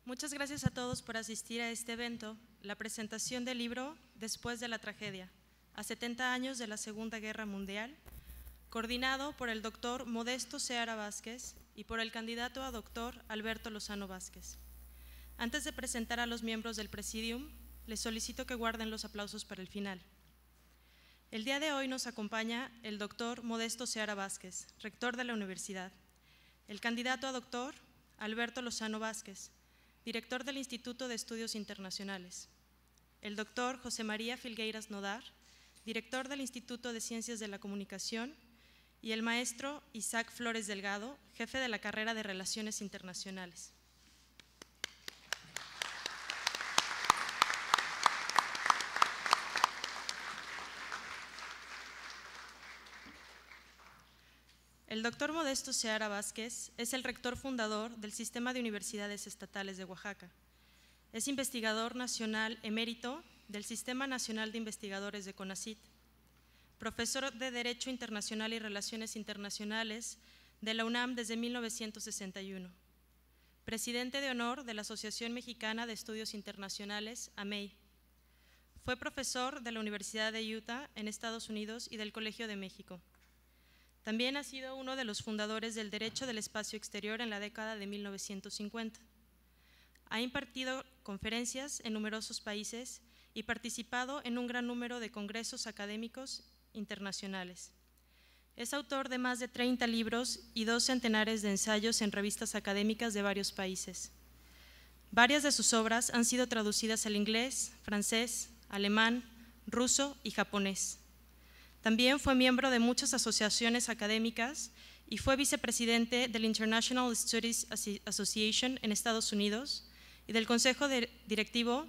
Muchas gracias a todos por asistir a este evento, la presentación del libro Después de la tragedia, a 70 años de la Segunda Guerra Mundial, coordinado por el doctor Modesto Seara Vázquez y por el candidato a doctor Alberto Lozano Vázquez. Antes de presentar a los miembros del Presidium, les solicito que guarden los aplausos para el final. El día de hoy nos acompaña el doctor Modesto Seara Vázquez, rector de la universidad, el candidato a doctor Alberto Lozano Vázquez, director del Instituto de Estudios Internacionales, el doctor José María Filgueiras Nodar, director del Instituto de Ciencias de la Comunicación, y el maestro Isaac Flores Delgado, jefe de la carrera de Relaciones Internacionales. El doctor Modesto Seara Vázquez es el rector fundador del Sistema de Universidades Estatales de Oaxaca. Es investigador nacional emérito del Sistema Nacional de Investigadores de CONACYT, profesor de Derecho Internacional y Relaciones Internacionales de la UNAM desde 1961, presidente de honor de la Asociación Mexicana de Estudios Internacionales, AMEI. Fue profesor de la Universidad de Utah en Estados Unidos y del Colegio de México. También ha sido uno de los fundadores del derecho del espacio exterior en la década de 1950. Ha impartido conferencias en numerosos países y participado en un gran número de congresos académicos internacionales. Es autor de más de 30 libros y 2 centenares de ensayos en revistas académicas de varios países. Varias de sus obras han sido traducidas al inglés, francés, alemán, ruso y japonés. También fue miembro de muchas asociaciones académicas y fue vicepresidente del International Studies Association en Estados Unidos y del Consejo Directivo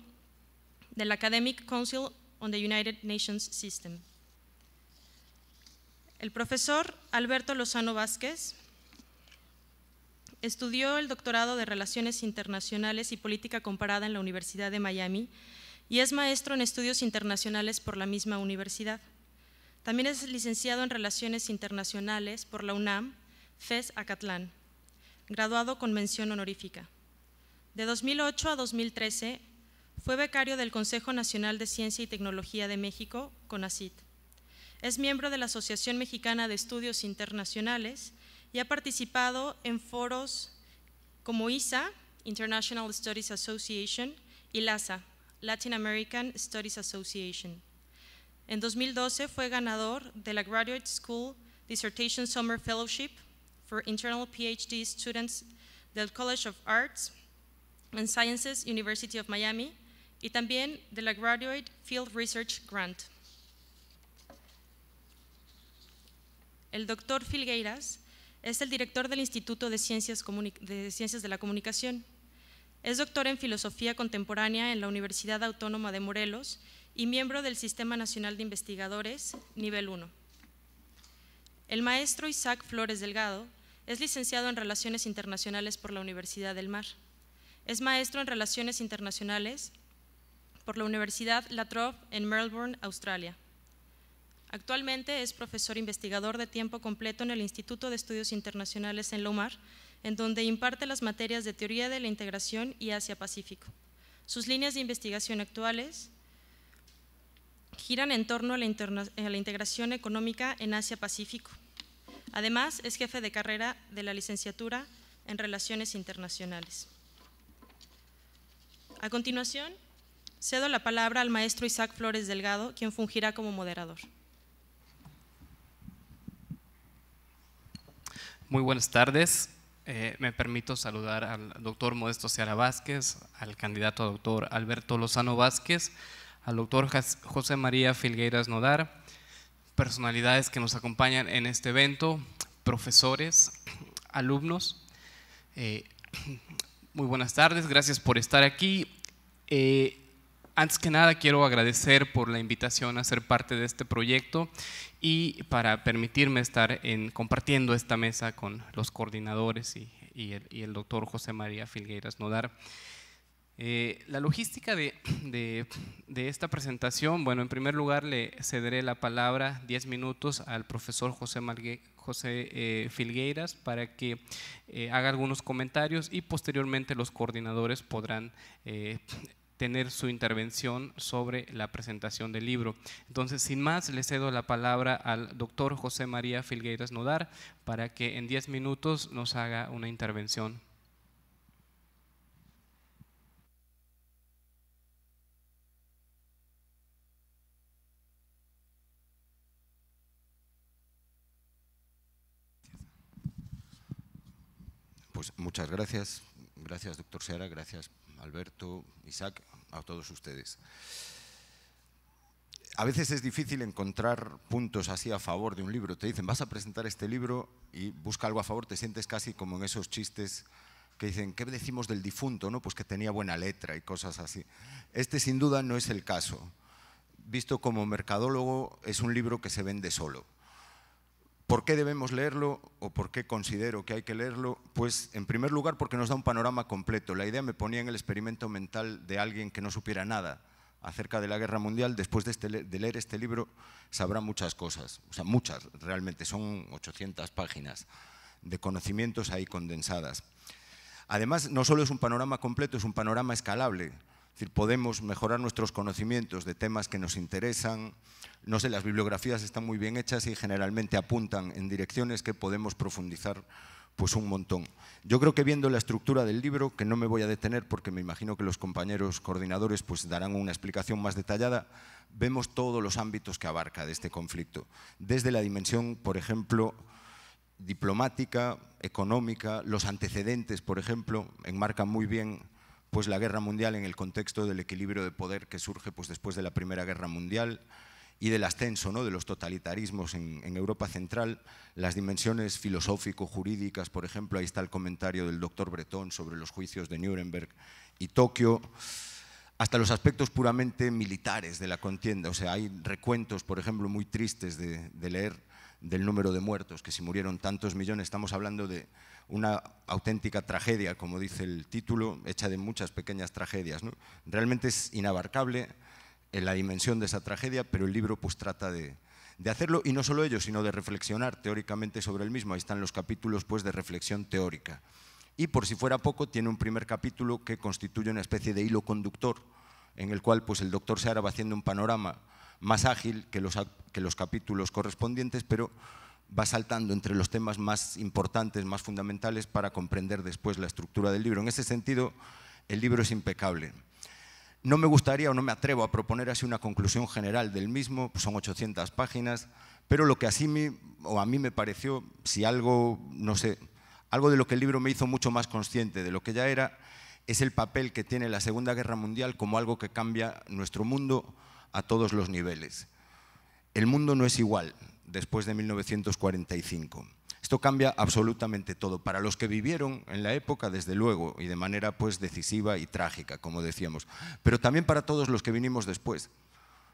del Academic Council on the United Nations System. El profesor Alberto Lozano Vázquez estudió el doctorado de Relaciones Internacionales y Política Comparada en la Universidad de Miami y es maestro en Estudios Internacionales por la misma universidad. También es licenciado en Relaciones Internacionales por la UNAM, FES Acatlán, graduado con mención honorífica. De 2008 a 2013 fue becario del Consejo Nacional de Ciencia y Tecnología de México, CONACYT. Es miembro de la Asociación Mexicana de Estudios Internacionales y ha participado en foros como ISA, International Studies Association, y LASA, Latin American Studies Association. En 2012 fue ganador de la Graduate School Dissertation Summer Fellowship for Internal PhD Students del College of Arts and Sciences, University of Miami, y también de la Graduate Field Research Grant. El doctor Filgueiras es el director del Instituto de Ciencias de la Comunicación. Es doctor en Filosofía Contemporánea en la Universidad Autónoma de Morelos y miembro del Sistema Nacional de Investigadores, nivel 1. El maestro Isaac Flores Delgado es licenciado en Relaciones Internacionales por la Universidad del Mar. Es maestro en Relaciones Internacionales por la Universidad La Trobe en Melbourne, Australia. Actualmente es profesor investigador de tiempo completo en el Instituto de Estudios Internacionales en Lomar, en donde imparte las materias de Teoría de la Integración y Asia-Pacífico. Sus líneas de investigación actuales giran en torno a la integración económica en Asia-Pacífico. Además, es jefe de carrera de la licenciatura en Relaciones Internacionales. A continuación, cedo la palabra al maestro Isaac Flores Delgado, quien fungirá como moderador. Muy buenas tardes. Me permito saludar al doctor Modesto Seara Vázquez, al candidato a doctor Alberto Lozano Vázquez, al doctor José María Filgueiras Nodar, personalidades que nos acompañan en este evento, profesores, alumnos. Muy buenas tardes, gracias por estar aquí. Antes que nada quiero agradecer por la invitación a ser parte de este proyecto y para permitirme estar compartiendo esta mesa con los coordinadores y el doctor José María Filgueiras Nodar. La logística de esta presentación, bueno, en primer lugar le cederé la palabra 10 minutos al profesor José Filgueiras para que haga algunos comentarios y posteriormente los coordinadores podrán tener su intervención sobre la presentación del libro. Entonces, sin más, le cedo la palabra al doctor José María Filgueiras Nodar para que en 10 minutos nos haga una intervención. Pues muchas gracias. Gracias, doctor Seara, gracias, Alberto, Isaac, a todos ustedes. A veces es difícil encontrar puntos así a favor de un libro. Te dicen, vas a presentar este libro y busca algo a favor, te sientes casi como en esos chistes que dicen, ¿qué decimos del difunto? ¿No? Pues que tenía buena letra y cosas así. Este sin duda no es el caso. Visto como mercadólogo, es un libro que se vende solo. ¿Por qué debemos leerlo o por qué considero que hay que leerlo? Pues en primer lugar porque nos da un panorama completo. La idea me ponía en el experimento mental de alguien que no supiera nada acerca de la Guerra Mundial. Después de leer este libro sabrá muchas cosas, o sea, muchas realmente, son 800 páginas de conocimientos ahí condensadas. Además, no solo es un panorama completo, es un panorama escalable. Es decir, podemos mejorar nuestros conocimientos de temas que nos interesan. No sé, las bibliografías están muy bien hechas y generalmente apuntan en direcciones que podemos profundizar pues un montón. Yo creo que viendo la estructura del libro, que no me voy a detener porque me imagino que los compañeros coordinadores pues darán una explicación más detallada, vemos todos los ámbitos que abarca de este conflicto. Desde la dimensión, por ejemplo, diplomática, económica, los antecedentes, por ejemplo, enmarcan muy bien pues la Guerra Mundial en el contexto del equilibrio de poder que surge pues después de la Primera Guerra Mundial y del ascenso, ¿no?, de los totalitarismos en Europa Central, las dimensiones filosófico-jurídicas, por ejemplo, ahí está el comentario del doctor Bretón sobre los juicios de Nuremberg y Tokio, hasta los aspectos puramente militares de la contienda. O sea, hay recuentos, por ejemplo, muy tristes de leer del número de muertos, que si murieron tantos millones, estamos hablando de una auténtica tragedia, como dice el título, hecha de muchas pequeñas tragedias, ¿no? Realmente es inabarcable en la dimensión de esa tragedia, pero el libro pues trata de hacerlo, y no solo ello, sino de reflexionar teóricamente sobre el mismo. Ahí están los capítulos pues de reflexión teórica. Y por si fuera poco, tiene un primer capítulo que constituye una especie de hilo conductor, en el cual pues el doctor Seara va haciendo un panorama más ágil que los capítulos correspondientes, pero va saltando entre los temas más importantes, más fundamentales, para comprender después la estructura del libro. En ese sentido, el libro es impecable. No me gustaría o no me atrevo a proponer así una conclusión general del mismo, pues son 800 páginas, pero lo que a mí me pareció, si algo, no sé, algo de lo que el libro me hizo mucho más consciente de lo que ya era, es el papel que tiene la Segunda Guerra Mundial como algo que cambia nuestro mundo a todos los niveles. El mundo no es igual después de 1945. Esto cambia absolutamente todo, para los que vivieron en la época, desde luego, y de manera pues decisiva y trágica, como decíamos, pero también para todos los que vinimos después.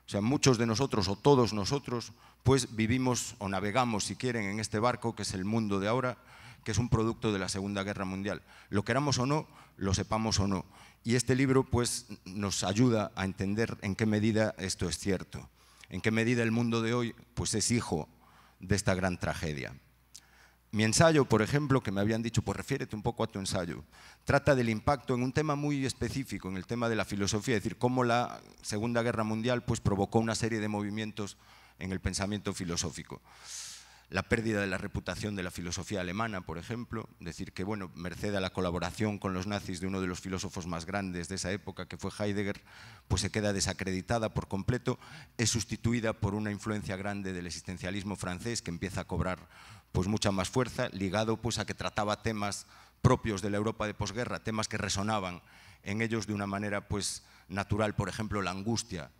O sea, muchos de nosotros, o todos nosotros, pues vivimos o navegamos, si quieren, en este barco que es el mundo de ahora, que es un producto de la Segunda Guerra Mundial. Lo queramos o no, lo sepamos o no. Y este libro pues nos ayuda a entender en qué medida esto es cierto, en qué medida el mundo de hoy pues es hijo de esta gran tragedia. Mi ensayo, por ejemplo, que me habían dicho, pues refiérete un poco a tu ensayo, trata del impacto en un tema muy específico, en el tema de la filosofía, es decir, cómo la Segunda Guerra Mundial pues provocó una serie de movimientos en el pensamiento filosófico. La pérdida de la reputación de la filosofía alemana, por ejemplo, decir que, bueno, merced a la colaboración con los nazis de uno de los filósofos más grandes de esa época, que fue Heidegger, pues se queda desacreditada por completo, es sustituida por una influencia grande del existencialismo francés, que empieza a cobrar pues mucha más fuerza, ligado pues a que trataba temas propios de la Europa de posguerra, temas que resonaban en ellos de una manera pues natural, por ejemplo, la angustia,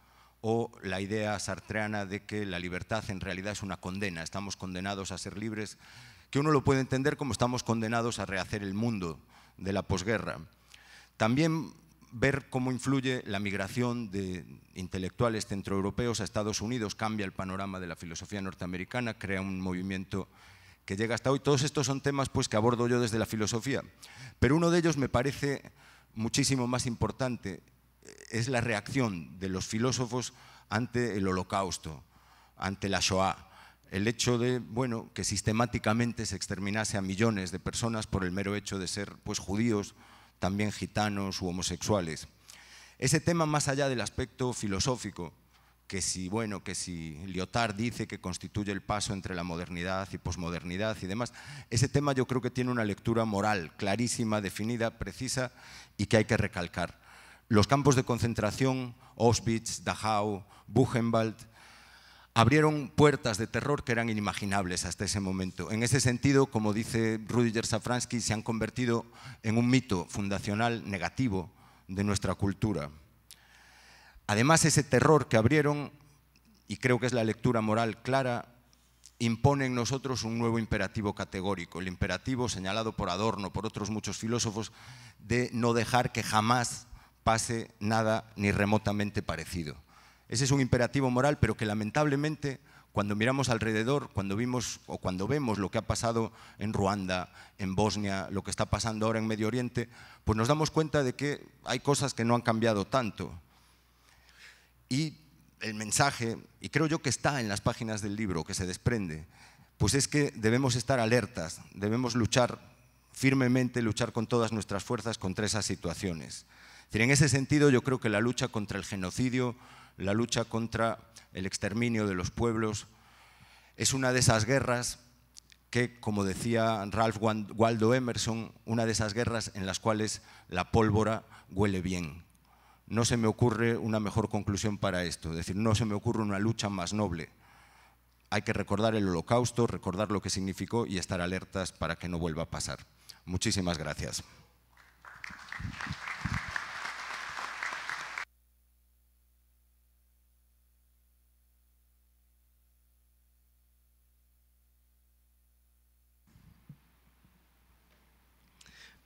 o la idea sartreana de que la libertad en realidad es una condena, estamos condenados a ser libres, que uno lo puede entender como estamos condenados a rehacer el mundo de la posguerra. También ver cómo influye la migración de intelectuales centroeuropeos a Estados Unidos, cambia el panorama de la filosofía norteamericana, crea un movimiento que llega hasta hoy. Todos estos son temas pues, que abordo yo desde la filosofía, pero uno de ellos me parece muchísimo más importante es la reacción de los filósofos ante el Holocausto, ante la Shoah. El hecho de, bueno, que sistemáticamente se exterminase a millones de personas por el mero hecho de ser, pues, judíos, también gitanos u homosexuales. Ese tema, más allá del aspecto filosófico, que si Lyotard dice que constituye el paso entre la modernidad y posmodernidad y demás, ese tema yo creo que tiene una lectura moral clarísima, definida, precisa y que hay que recalcar. Los campos de concentración, Auschwitz, Dachau, Buchenwald, abrieron puertas de terror que eran inimaginables hasta ese momento. En ese sentido, como dice Rudyard Safransky, se han convertido en un mito fundacional negativo de nuestra cultura. Además, ese terror que abrieron, y creo que es la lectura moral clara, impone en nosotros un nuevo imperativo categórico, el imperativo señalado por Adorno, por otros muchos filósofos, de no dejar que jamás pase nada ni remotamente parecido. Ese es un imperativo moral, pero que lamentablemente, cuando miramos alrededor, cuando vemos lo que ha pasado en Ruanda, en Bosnia, lo que está pasando ahora en Medio Oriente, pues nos damos cuenta de que hay cosas que no han cambiado tanto. Y el mensaje, y creo yo que está en las páginas del libro, que se desprende, pues es que debemos estar alertas, debemos luchar firmemente, luchar con todas nuestras fuerzas contra esas situaciones. Es decir, en ese sentido, yo creo que la lucha contra el genocidio, la lucha contra el exterminio de los pueblos, es una de esas guerras que, como decía Ralph Waldo Emerson, una de esas guerras en las cuales la pólvora huele bien. No se me ocurre una mejor conclusión para esto, es decir, no se me ocurre una lucha más noble. Hay que recordar el Holocausto, recordar lo que significó y estar alertas para que no vuelva a pasar. Muchísimas gracias.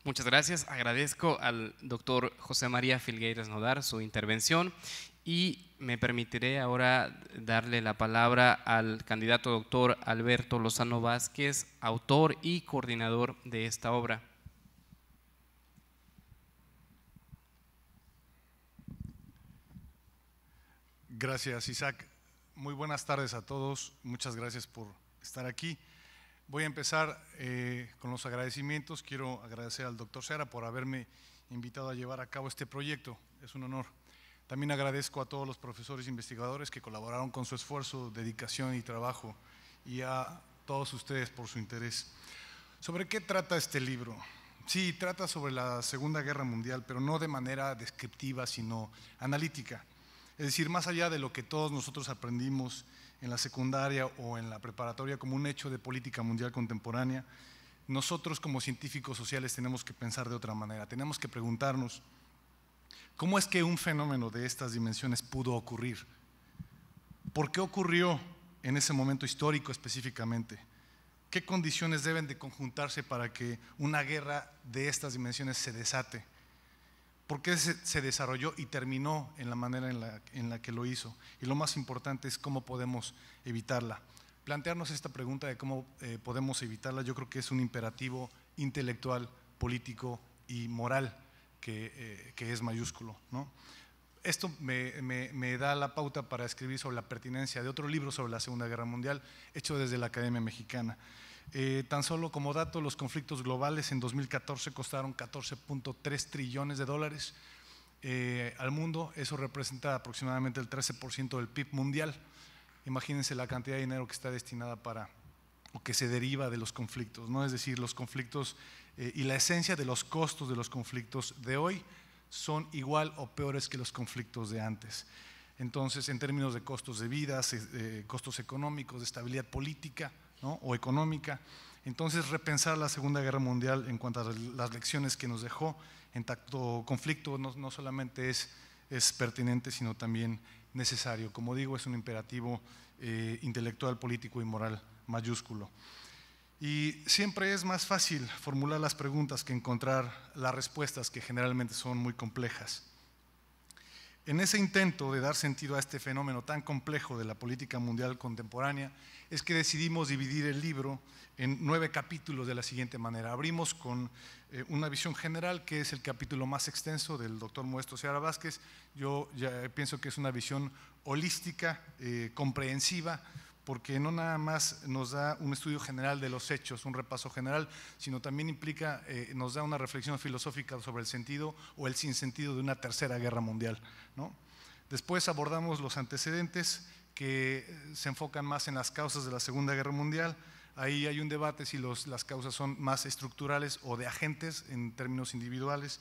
Muchas gracias. Agradezco al doctor José María Filgueiras Nodar su intervención y me permitiré ahora darle la palabra al candidato doctor Alberto Lozano Vázquez, autor y coordinador de esta obra. Gracias, Isaac. Muy buenas tardes a todos. Muchas gracias por estar aquí. Voy a empezar con los agradecimientos. Quiero agradecer al doctor Seara por haberme invitado a llevar a cabo este proyecto. Es un honor. También agradezco a todos los profesores e investigadores que colaboraron con su esfuerzo, dedicación y trabajo, y a todos ustedes por su interés. ¿Sobre qué trata este libro? Sí, trata sobre la Segunda Guerra Mundial, pero no de manera descriptiva, sino analítica. Es decir, más allá de lo que todos nosotros aprendimos en la secundaria o en la preparatoria como un hecho de política mundial contemporánea, nosotros como científicos sociales tenemos que pensar de otra manera. Tenemos que preguntarnos, ¿cómo es que un fenómeno de estas dimensiones pudo ocurrir? ¿Por qué ocurrió en ese momento histórico específicamente? ¿Qué condiciones deben de conjuntarse para que una guerra de estas dimensiones se desate? ¿Por qué se desarrolló y terminó en la manera en la que lo hizo? Y lo más importante es cómo podemos evitarla. Plantearnos esta pregunta de cómo podemos evitarla, yo creo que es un imperativo intelectual, político y moral que es mayúsculo, ¿no? Esto me da la pauta para escribir sobre la pertinencia de otro libro sobre la Segunda Guerra Mundial, hecho desde la Academia Mexicana. Tan solo como dato, los conflictos globales en 2014 costaron 14.3 trillones de dólares al mundo. Eso representa aproximadamente el 13% del PIB mundial. Imagínense la cantidad de dinero que está destinada o que se deriva de los conflictos, ¿no? Es decir, los conflictos y la esencia de los costos de los conflictos de hoy son igual o peores que los conflictos de antes. Entonces, en términos de costos de vida, costos económicos, de estabilidad política, ¿no? O económica. Entonces, repensar la Segunda Guerra Mundial en cuanto a las lecciones que nos dejó en tanto conflicto no solamente es pertinente, sino también necesario. Como digo, es un imperativo intelectual, político y moral mayúsculo. Y siempre es más fácil formular las preguntas que encontrar las respuestas, que generalmente son muy complejas. En ese intento de dar sentido a este fenómeno tan complejo de la política mundial contemporánea, es que decidimos dividir el libro en 9 capítulos de la siguiente manera. Abrimos con una visión general, que es el capítulo más extenso del doctor Modesto Seara Vázquez. Yo ya pienso que es una visión holística, comprensiva, porque no nada más nos da un estudio general de los hechos, un repaso general, sino también implica, nos da una reflexión filosófica sobre el sentido o el sinsentido de una tercera guerra mundial, ¿no? Después abordamos los antecedentes, que se enfocan más en las causas de la Segunda Guerra Mundial. Ahí hay un debate si las causas son más estructurales o de agentes en términos individuales.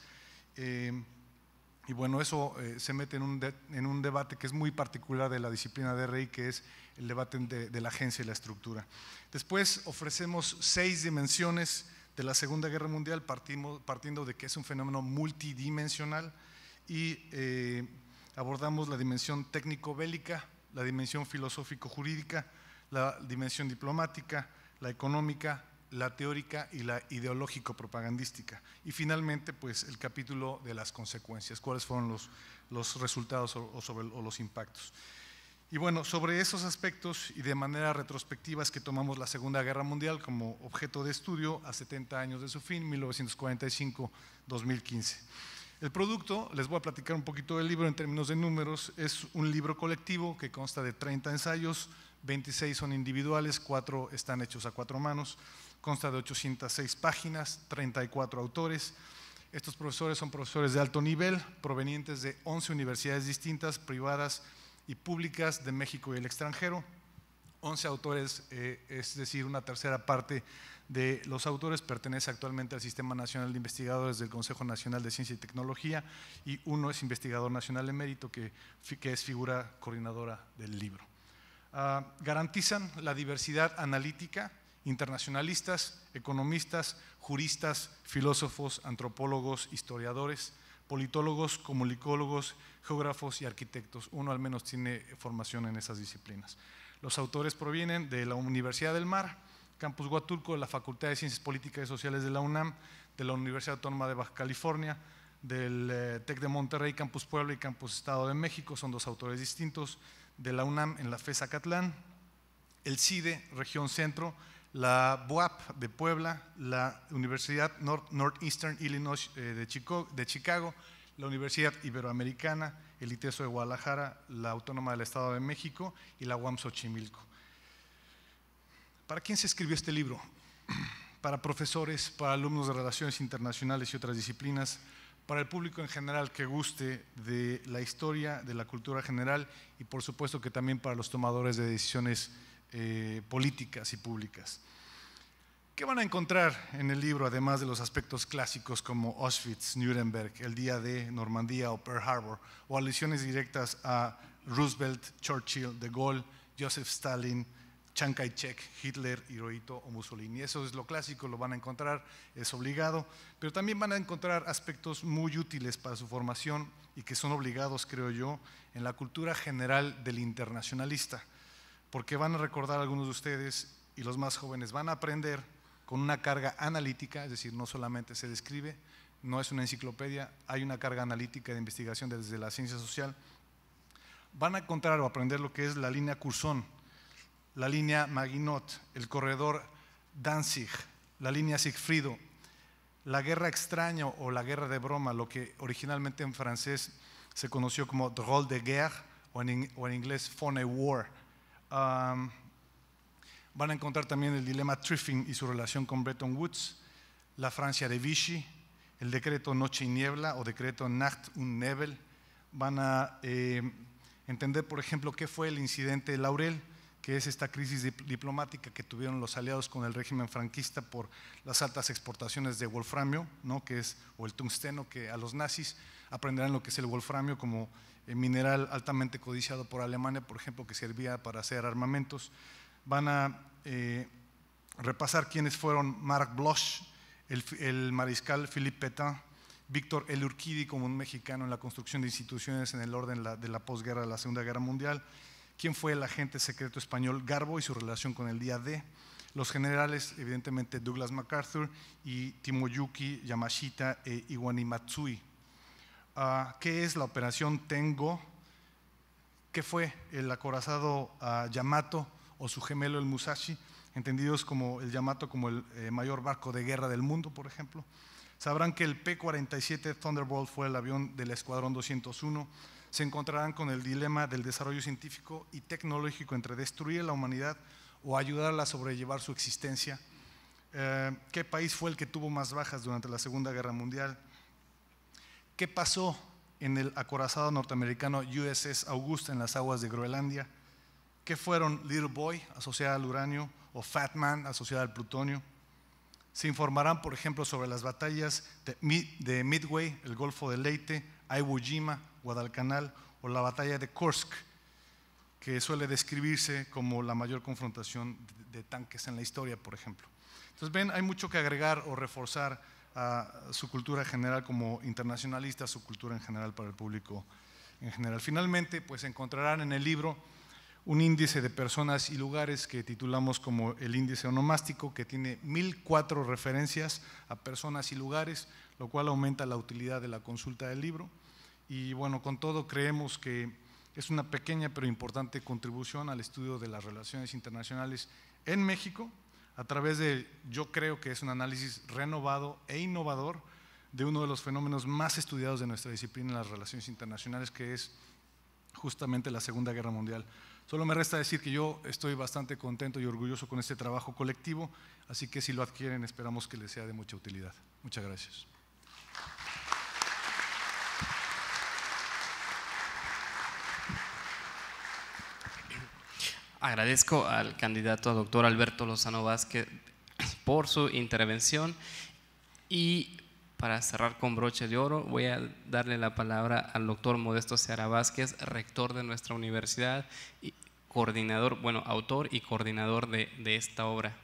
Y bueno, eso se mete en un debate que es muy particular de la disciplina de RI, que es el debate de la agencia y la estructura. Después ofrecemos 6 dimensiones de la Segunda Guerra Mundial, partiendo de que es un fenómeno multidimensional, y abordamos la dimensión técnico-bélica, la dimensión filosófico-jurídica, la dimensión diplomática, la económica, la teórica y la ideológico-propagandística. Y finalmente, pues, el capítulo de las consecuencias, cuáles fueron los resultados o los impactos. Y bueno, sobre esos aspectos y de manera retrospectiva es que tomamos la Segunda Guerra Mundial como objeto de estudio a 70 años de su fin, 1945-2015. El producto, les voy a platicar un poquito del libro en términos de números, es un libro colectivo que consta de 30 ensayos, 26 son individuales, 4 están hechos a 4 manos, consta de 806 páginas, 34 autores. Estos profesores son profesores de alto nivel, provenientes de 11 universidades distintas, privadas y públicas de México y el extranjero. 11 autores, es decir, una tercera parte de los autores pertenece actualmente al Sistema Nacional de Investigadores del Consejo Nacional de Ciencia y Tecnología, y uno es investigador nacional emérito que es figura coordinadora del libro. Garantizan la diversidad analítica, internacionalistas, economistas, juristas, filósofos, antropólogos, historiadores, politólogos, comunicólogos, geógrafos y arquitectos. Uno al menos tiene formación en esas disciplinas. Los autores provienen de la Universidad del Mar, Campus Huatulco, de la Facultad de Ciencias Políticas y Sociales de la UNAM, de la Universidad Autónoma de Baja California, del TEC de Monterrey, Campus Puebla y Campus Estado de México, son 2 autores distintos, de la UNAM en la FES Acatlán, el CIDE, Región Centro, la BUAP de Puebla, la Universidad Northeastern Illinois de Chicago, la Universidad Iberoamericana, el ITESO de Guadalajara, la Autónoma del Estado de México y la UAM Xochimilco. ¿Para quién se escribió este libro? Para profesores, para alumnos de relaciones internacionales y otras disciplinas, para el público en general que guste de la historia, de la cultura general, y por supuesto que también para los tomadores de decisiones políticas y públicas. ¿Qué van a encontrar en el libro, además de los aspectos clásicos como Auschwitz, Nuremberg, el día de Normandía o Pearl Harbor, o alusiones directas a Roosevelt, Churchill, De Gaulle, Joseph Stalin, Chiang Kai-shek, Hitler, Hirohito o Mussolini? Eso es lo clásico, lo van a encontrar, es obligado, pero también van a encontrar aspectos muy útiles para su formación y que son obligados, creo yo, en la cultura general del internacionalista, porque van a recordar algunos de ustedes, y los más jóvenes van a aprender con una carga analítica, es decir, no solamente se describe, no es una enciclopedia, hay una carga analítica de investigación desde la ciencia social. Van a encontrar o aprender lo que es la línea Curzon, la línea Maginot, el corredor Danzig, la línea Sigfrido, la guerra extraña o la guerra de broma, lo que originalmente en francés se conoció como drôle de guerre o en inglés funny war. Van a encontrar también el dilema Triffin y su relación con Bretton Woods, la Francia de Vichy, el decreto Noche y Niebla o decreto Nacht und Nebel. Van a entender, por ejemplo, qué fue el incidente Laurel, que es esta crisis diplomática que tuvieron los aliados con el régimen franquista por las altas exportaciones de wolframio, ¿no? o el tungsteno, que a los nazis aprenderán lo que es el wolframio como mineral altamente codiciado por Alemania, por ejemplo, que servía para hacer armamentos. Van a repasar quiénes fueron Marc Bloch, el mariscal Philippe Pétain, Víctor El-Urquidi como un mexicano en la construcción de instituciones en el orden de la posguerra de la Segunda Guerra Mundial, quién fue el agente secreto español Garbo y su relación con el día D, los generales, evidentemente Douglas MacArthur y Tomoyuki Yamashita e Iwani Matsui. qué es la operación Tengo, qué fue el acorazado Yamato o su gemelo el Musashi, entendidos como el Yamato como el mayor barco de guerra del mundo, por ejemplo. Sabrán que el P-47 Thunderbolt fue el avión del Escuadrón 201. Se encontrarán con el dilema del desarrollo científico y tecnológico entre destruir a la humanidad o ayudarla a sobrellevar su existencia. ¿Qué país fue el que tuvo más bajas durante la Segunda Guerra Mundial? ¿Qué pasó en el acorazado norteamericano USS Augusta en las aguas de Groenlandia? ¿Qué fueron Little Boy, asociada al uranio, o Fat Man, asociada al plutonio? Se informarán, por ejemplo, sobre las batallas de Midway, el Golfo de Leyte, Iwo Jima, Guadalcanal, o la batalla de Kursk, que suele describirse como la mayor confrontación de tanques en la historia, por ejemplo. Entonces, ven, hay mucho que agregar o reforzar a su cultura general como internacionalista, su cultura en general para el público en general. Finalmente, pues encontrarán en el libro un índice de personas y lugares que titulamos como el índice onomástico, que tiene 1004 referencias a personas y lugares, lo cual aumenta la utilidad de la consulta del libro. Y bueno, con todo creemos que es una pequeña pero importante contribución al estudio de las relaciones internacionales en México, a través de, yo creo que es un análisis renovado e innovador de uno de los fenómenos más estudiados de nuestra disciplina en las relaciones internacionales, que es justamente la Segunda Guerra Mundial. Solo me resta decir que yo estoy bastante contento y orgulloso con este trabajo colectivo, así que si lo adquieren esperamos que les sea de mucha utilidad. Muchas gracias. Agradezco al candidato doctor Alberto Lozano Vázquez por su intervención y para cerrar con broche de oro voy a darle la palabra al doctor Modesto Seara Vázquez, rector de nuestra universidad y coordinador, bueno, autor y coordinador de esta obra.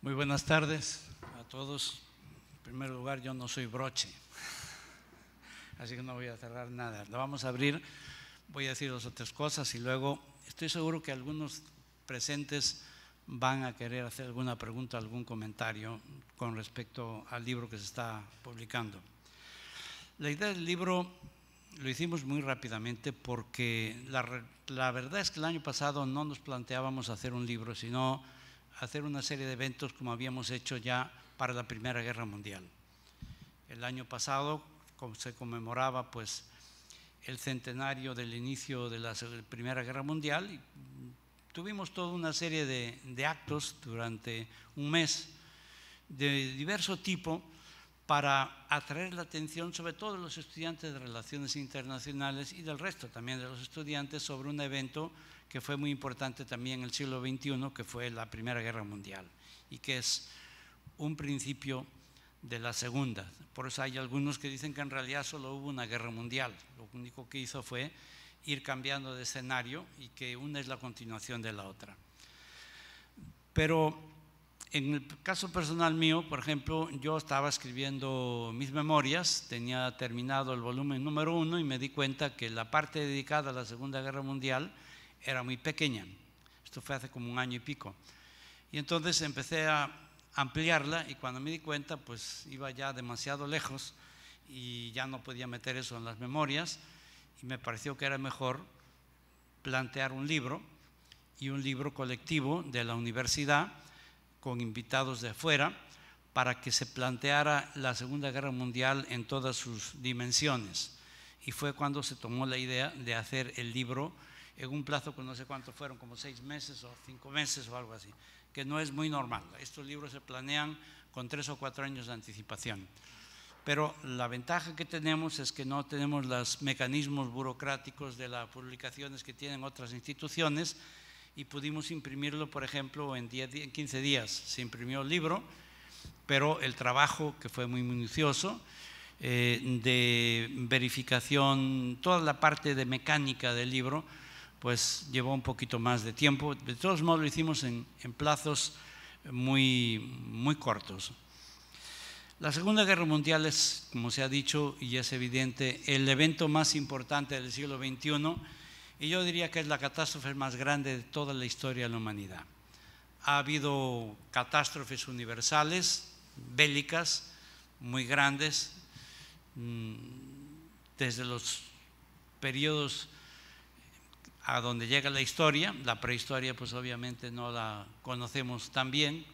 Muy buenas tardes a todos. En primer lugar, yo no soy broche, así que no voy a cerrar nada. Lo vamos a abrir, voy a decir dos o tres cosas y luego estoy seguro que algunos presentes van a querer hacer alguna pregunta, algún comentario con respecto al libro que se está publicando. La idea del libro lo hicimos muy rápidamente porque la verdad es que el año pasado no nos planteábamos hacer un libro, sino hacer una serie de eventos como habíamos hecho ya para la Primera Guerra Mundial. El año pasado se conmemoraba pues el centenario del inicio de la Primera Guerra Mundial y tuvimos toda una serie de actos durante un mes de diverso tipo para atraer la atención sobre todo de los estudiantes de Relaciones Internacionales y del resto también de los estudiantes sobre un evento que fue muy importante también en el siglo XXI, que fue la Primera Guerra Mundial y que es un principio de la segunda. Por eso hay algunos que dicen que en realidad solo hubo una guerra mundial. Lo único que hizo fue ir cambiando de escenario y que una es la continuación de la otra. Pero en el caso personal mío, por ejemplo, yo estaba escribiendo mis memorias, tenía terminado el volumen número 1 y me di cuenta que la parte dedicada a la Segunda Guerra Mundial era muy pequeña. Esto fue hace como un año y pico. Y entonces empecé a ampliarla y cuando me di cuenta pues iba ya demasiado lejos y ya no podía meter eso en las memorias y me pareció que era mejor plantear un libro y un libro colectivo de la universidad con invitados de afuera para que se planteara la Segunda Guerra Mundial en todas sus dimensiones y fue cuando se tomó la idea de hacer el libro en un plazo que no sé cuánto fueron, como 6 meses o 5 meses o algo así, que no es muy normal. Estos libros se planean con 3 o 4 años de anticipación. Pero la ventaja que tenemos es que no tenemos los mecanismos burocráticos de las publicaciones que tienen otras instituciones y pudimos imprimirlo, por ejemplo, en 15 días. Se imprimió el libro, pero el trabajo, que fue muy minucioso, de verificación, toda la parte de mecánica del libro, pues llevó un poquito más de tiempo. De todos modos lo hicimos en plazos muy cortos. La Segunda Guerra Mundial es, como se ha dicho y es evidente, el evento más importante del siglo XXI y yo diría que es la catástrofe más grande de toda la historia de la humanidad. Ha habido catástrofes universales, bélicas, muy grandes, desde los periodos a donde llega la historia. La prehistoria pues obviamente no la conocemos tan bien,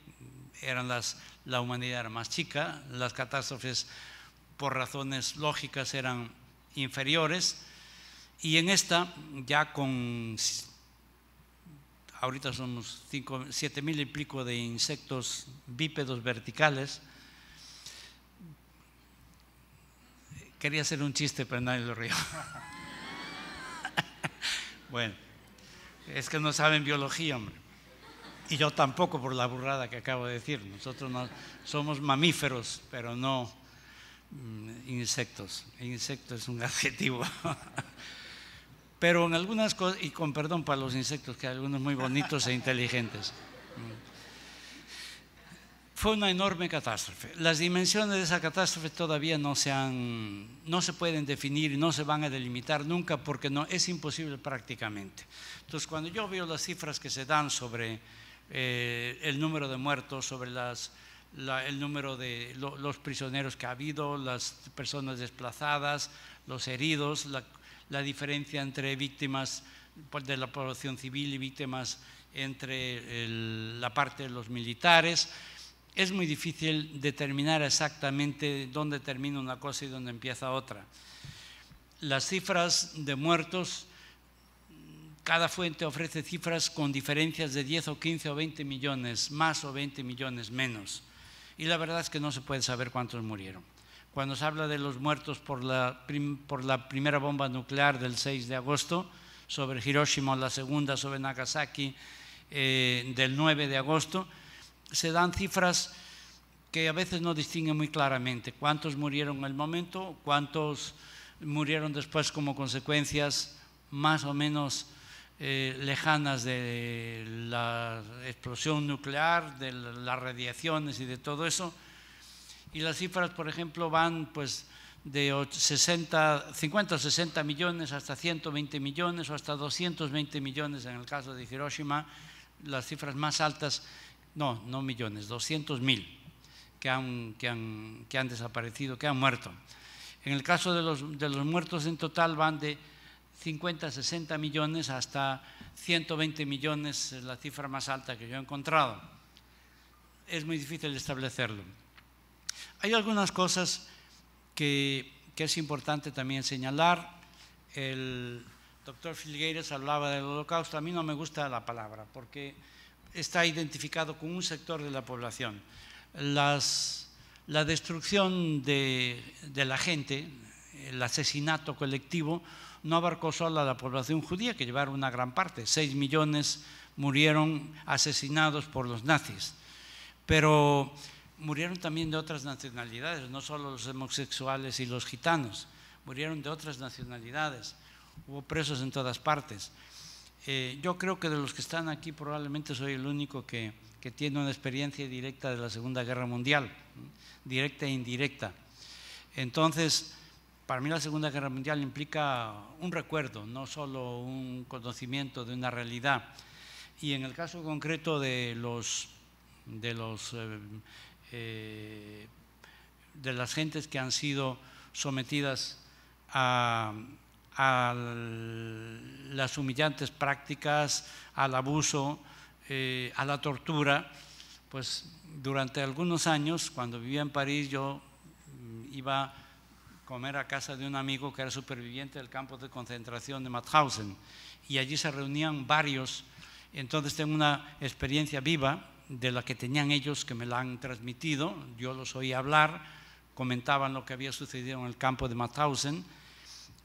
la humanidad era más chica, las catástrofes por razones lógicas eran inferiores, y en esta ya ahorita somos 7.000 y pico de insectos bípedos verticales. Quería hacer un chiste pero nadie lo rió. Bueno, es que no saben biología, hombre. Y yo tampoco, por la burrada que acabo de decir. Nosotros no somos mamíferos, pero no insectos. Insecto es un adjetivo. Pero en algunas cosas, y con perdón para los insectos, que hay algunos muy bonitos e inteligentes. Fue una enorme catástrofe. Las dimensiones de esa catástrofe todavía no se pueden definir y no se van a delimitar nunca, porque es imposible prácticamente. Entonces, cuando yo veo las cifras que se dan sobre el número de muertos, sobre el número de los prisioneros que ha habido, las personas desplazadas, los heridos, la diferencia entre víctimas de la población civil y víctimas entre la parte de los militares, es muy difícil determinar exactamente dónde termina una cosa y dónde empieza otra. Las cifras de muertos, cada fuente ofrece cifras con diferencias de 10 o 15 o 20 millones más o 20 millones menos. Y la verdad es que no se puede saber cuántos murieron. Cuando se habla de los muertos por la primera bomba nuclear del 6 de agosto sobre Hiroshima, la segunda sobre Nagasaki del 9 de agosto, se dan cifras que a veces no distinguen muy claramente cuántos murieron en el momento, cuántos murieron después como consecuencias más o menos lejanas de la explosión nuclear, de las radiaciones y de todo eso. Y las cifras, por ejemplo, van pues de 50 o 60 millones hasta 120 millones o hasta 220 millones en el caso de Hiroshima. Las cifras más altas, no millones, 200.000 que han desaparecido, que han muerto. En el caso de los muertos en total van de 50, 60 millones hasta 120 millones, es la cifra más alta que yo he encontrado. Es muy difícil establecerlo. Hay algunas cosas que es importante también señalar. El doctor Filgueiras hablaba del Holocausto. A mí no me gusta la palabra porque está identificado con un sector de la población. La destrucción de la gente, el asesinato colectivo, no abarcó solo a la población judía, que llevaron una gran parte. 6 millones murieron asesinados por los nazis, pero murieron también de otras nacionalidades, no solo los homosexuales y los gitanos, murieron de otras nacionalidades, hubo presos en todas partes. Yo creo que de los que están aquí probablemente soy el único que tiene una experiencia directa de la Segunda Guerra Mundial, directa e indirecta. Entonces, para mí la Segunda Guerra Mundial implica un recuerdo, no solo un conocimiento de una realidad. Y en el caso concreto de las gentes que han sido sometidas a las humillantes prácticas, al abuso, a la tortura, pues durante algunos años, cuando vivía en París, yo iba a comer a casa de un amigo que era superviviente del campo de concentración de Mauthausen, y allí se reunían varios. Entonces tengo una experiencia viva de la que tenían ellos, que me la han transmitido. Yo los oí hablar, comentaban lo que había sucedido en el campo de Mauthausen,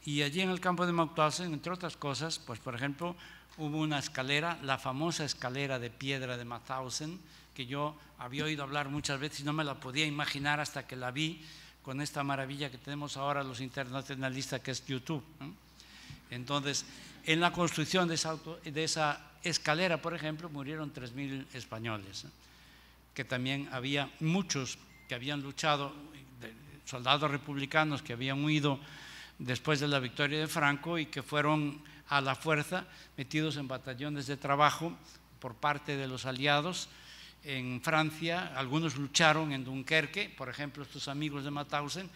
y allí en el campo de Mauthausen, entre otras cosas, pues por ejemplo, hubo una escalera, la famosa escalera de piedra de Mauthausen, que yo había oído hablar muchas veces y no me la podía imaginar hasta que la vi con esta maravilla que tenemos ahora los internacionalistas, que es YouTube, ¿no? Entonces, en la construcción de esa escalera, por ejemplo, murieron 3.000 españoles, ¿no? Que también había muchos que habían luchado, soldados republicanos que habían huido después de la victoria de Franco y que fueron a la fuerza metidos en batallones de trabajo por parte de los aliados en Francia. Algunos lucharon en Dunkerque, por ejemplo, estos amigos de Mauthausen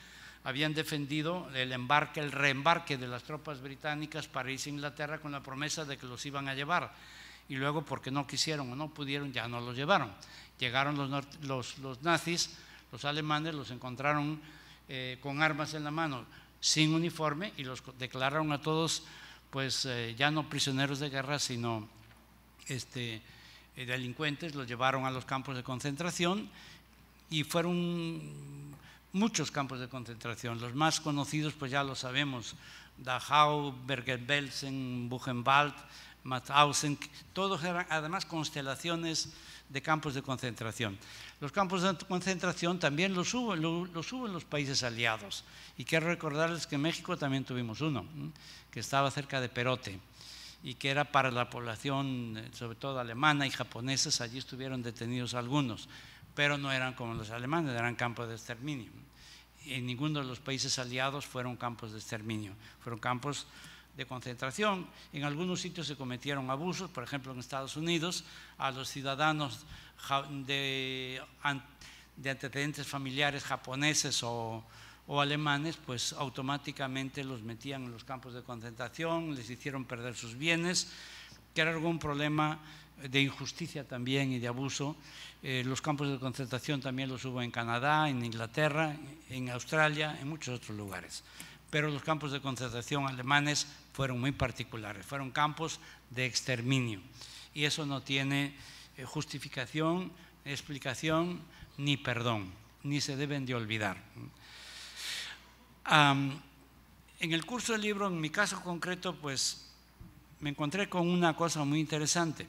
habían defendido el reembarque de las tropas británicas para irse a Inglaterra con la promesa de que los iban a llevar, y luego porque no quisieron o no pudieron ya no los llevaron. Llegaron los nazis, los alemanes, los encontraron con armas en la mano, sin uniforme, y los declararon a todos pues ya no prisioneros de guerra, sino delincuentes. Los llevaron a los campos de concentración, y fueron muchos campos de concentración. Los más conocidos pues ya lo sabemos: Dachau, Bergen-Belsen, Buchenwald, Mauthausen. Todos eran además constelaciones de campos de concentración. Los campos de concentración también los hubo en los países aliados, y quiero recordarles que en México también tuvimos uno, que estaba cerca de Perote, y que era para la población sobre todo alemana y japoneses. Allí estuvieron detenidos algunos, pero no eran como los alemanes, eran campos de exterminio. En ninguno de los países aliados fueron campos de exterminio, fueron campos de concentración. En algunos sitios se cometieron abusos, por ejemplo en Estados Unidos a los ciudadanos de antecedentes familiares japoneses o alemanes, pues automáticamente los metían en los campos de concentración, les hicieron perder sus bienes, que era algún problema de injusticia también y de abuso. Los campos de concentración también los hubo en Canadá, en Inglaterra, en Australia, en muchos otros lugares. Pero los campos de concentración alemanes fueron muy particulares, fueron campos de exterminio, y eso no tiene justificación, explicación ni perdón, ni se deben de olvidar. En el curso del libro, en mi caso concreto, pues me encontré con una cosa muy interesante,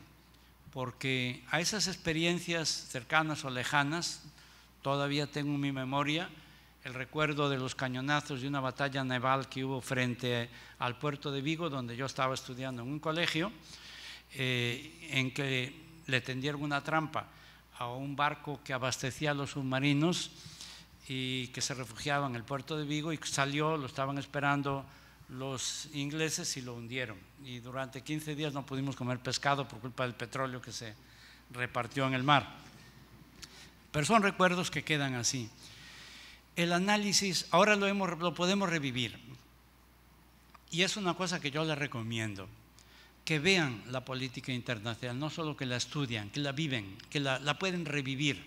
porque a esas experiencias cercanas o lejanas todavía tengo en mi memoria el recuerdo de los cañonazos de una batalla naval que hubo frente al puerto de Vigo, donde yo estaba estudiando en un colegio, en que le tendieron una trampa a un barco que abastecía a los submarinos y que se refugiaba en el puerto de Vigo, y salió, lo estaban esperando los ingleses y lo hundieron, y durante 15 días no pudimos comer pescado por culpa del petróleo que se repartió en el mar. Pero son recuerdos que quedan así. El análisis ahora lo podemos revivir, y es una cosa que yo les recomiendo: que vean la política internacional, no solo que la estudian, que la viven, que la pueden revivir.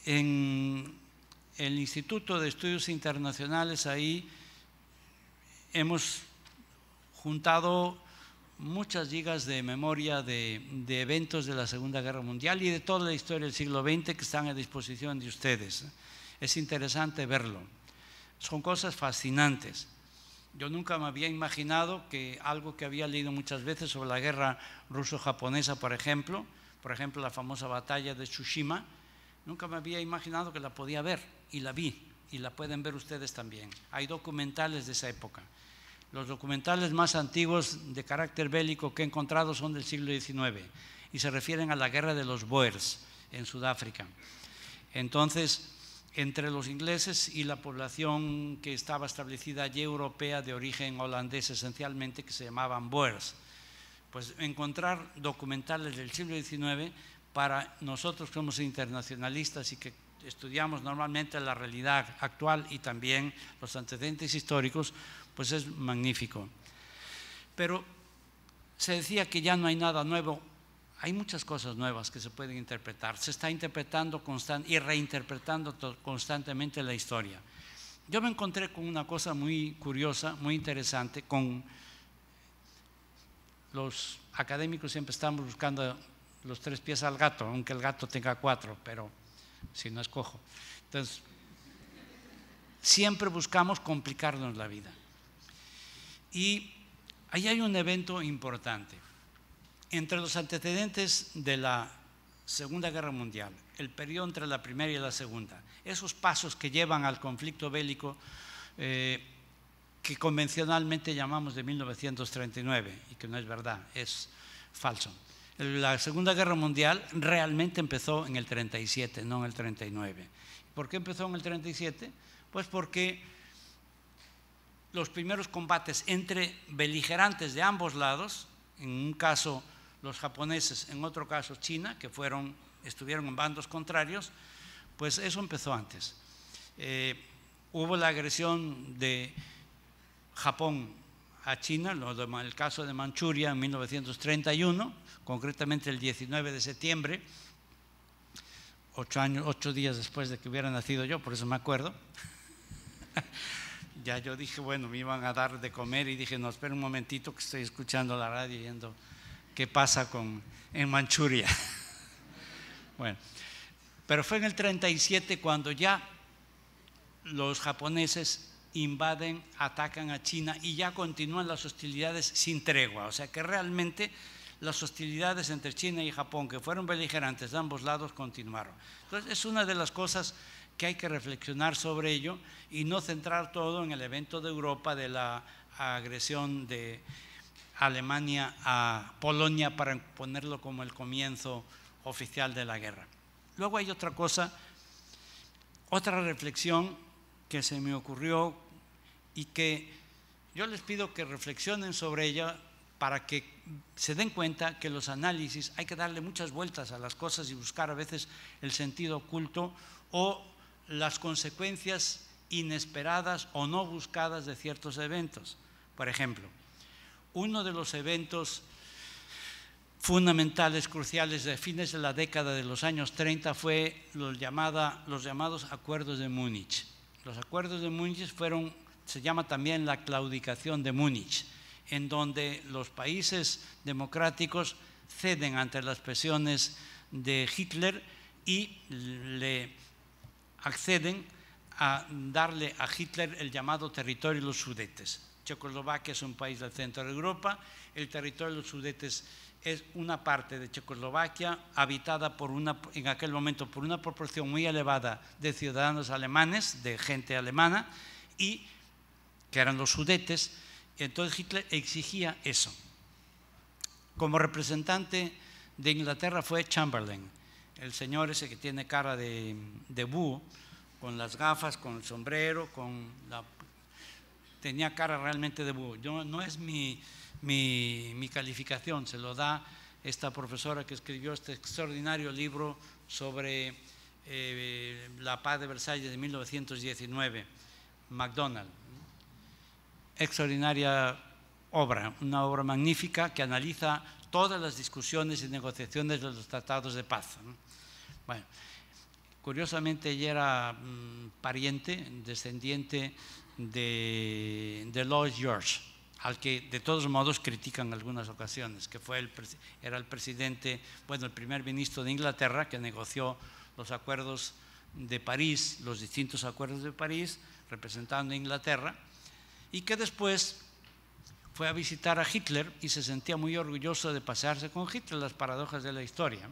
En el Instituto de Estudios Internacionales, ahí hemos juntado muchas gigas de memoria de eventos de la Segunda Guerra Mundial y de toda la historia del siglo XX que están a disposición de ustedes. Es interesante verlo, son cosas fascinantes. Yo nunca me había imaginado que algo que había leído muchas veces sobre la guerra ruso-japonesa, por ejemplo la famosa batalla de Tsushima, nunca me había imaginado que la podía ver, y la vi, y la pueden ver ustedes también. Hay documentales de esa época. Los documentales más antiguos de carácter bélico que he encontrado son del siglo XIX y se refieren a la guerra de los Boers en Sudáfrica. Entonces, entre los ingleses y la población que estaba establecida allí, europea, de origen holandés esencialmente, que se llamaban Boers. Pues encontrar documentales del siglo XIX para nosotros que somos internacionalistas y que estudiamos normalmente la realidad actual y también los antecedentes históricos, pues es magnífico. Pero se decía que ya no hay nada nuevo. Hay muchas cosas nuevas que se pueden interpretar. Se está interpretando y reinterpretando constantemente la historia. Yo me encontré con una cosa muy curiosa, muy interesante. Con los académicos siempre estamos buscando los 3 pies al gato, aunque el gato tenga 4, pero si no es cojo. Entonces, siempre buscamos complicarnos la vida. Y ahí hay un evento importante. Entre los antecedentes de la Segunda Guerra Mundial, el periodo entre la Primera y la Segunda, esos pasos que llevan al conflicto bélico que convencionalmente llamamos de 1939, y que no es verdad, es falso. La Segunda Guerra Mundial realmente empezó en el 37, no en el 39. ¿Por qué empezó en el 37? Pues porque los primeros combates entre beligerantes de ambos lados, en un caso los japoneses, en otro caso China, que estuvieron en bandos contrarios, pues eso empezó antes. Hubo la agresión de Japón a China, el caso de Manchuria en 1931, concretamente el 19 de septiembre, 8 días después de que hubiera nacido yo, por eso me acuerdo. Ya yo dije, bueno, me iban a dar de comer y dije, no, espera un momentito que estoy escuchando la radio y viendo qué pasa en Manchuria. Bueno, pero fue en el 37 cuando ya los japoneses invaden, atacan a China y ya continúan las hostilidades sin tregua. O sea que realmente las hostilidades entre China y Japón, que fueron beligerantes de ambos lados, continuaron. Entonces es una de las cosas que hay que reflexionar sobre ello y no centrar todo en el evento de Europa de la agresión de Alemania a Polonia para ponerlo como el comienzo oficial de la guerra. Luego hay otra cosa, otra reflexión que se me ocurrió y que yo les pido que reflexionen sobre ella para que se den cuenta que los análisis hay que darle muchas vueltas a las cosas y buscar a veces el sentido oculto o las consecuencias inesperadas o no buscadas de ciertos eventos. Por ejemplo, uno de los eventos fundamentales, cruciales de fines de la década de los años 30 fue los llamados Acuerdos de Múnich. Los Acuerdos de Múnich se llama también la claudicación de Múnich, en donde los países democráticos ceden ante las presiones de Hitler y le acceden a darle a Hitler el llamado territorio de los Sudetes. Checoslovaquia es un país del centro de Europa, el territorio de los Sudetes es una parte de Checoslovaquia habitada en aquel momento por una proporción muy elevada de ciudadanos alemanes, de gente alemana, y que eran los Sudetes. Entonces Hitler exigía eso. Como representante de Inglaterra fue Chamberlain, el señor ese que tiene cara de búho, con las gafas, con el sombrero, tenía cara realmente de búho. No es mi calificación, se lo da esta profesora que escribió este extraordinario libro sobre la paz de Versalles de 1919, MacDonald. Extraordinaria obra, una obra magnífica que analiza todas las discusiones y negociaciones de los tratados de paz. Bueno, curiosamente ella era pariente, descendiente de Lloyd George, al que de todos modos critican en algunas ocasiones, que era el presidente, el primer ministro de Inglaterra que negoció los acuerdos de París, los distintos acuerdos de París, representando a Inglaterra, y que después fue a visitar a Hitler y se sentía muy orgulloso de pasearse con Hitler, las paradojas de la historia.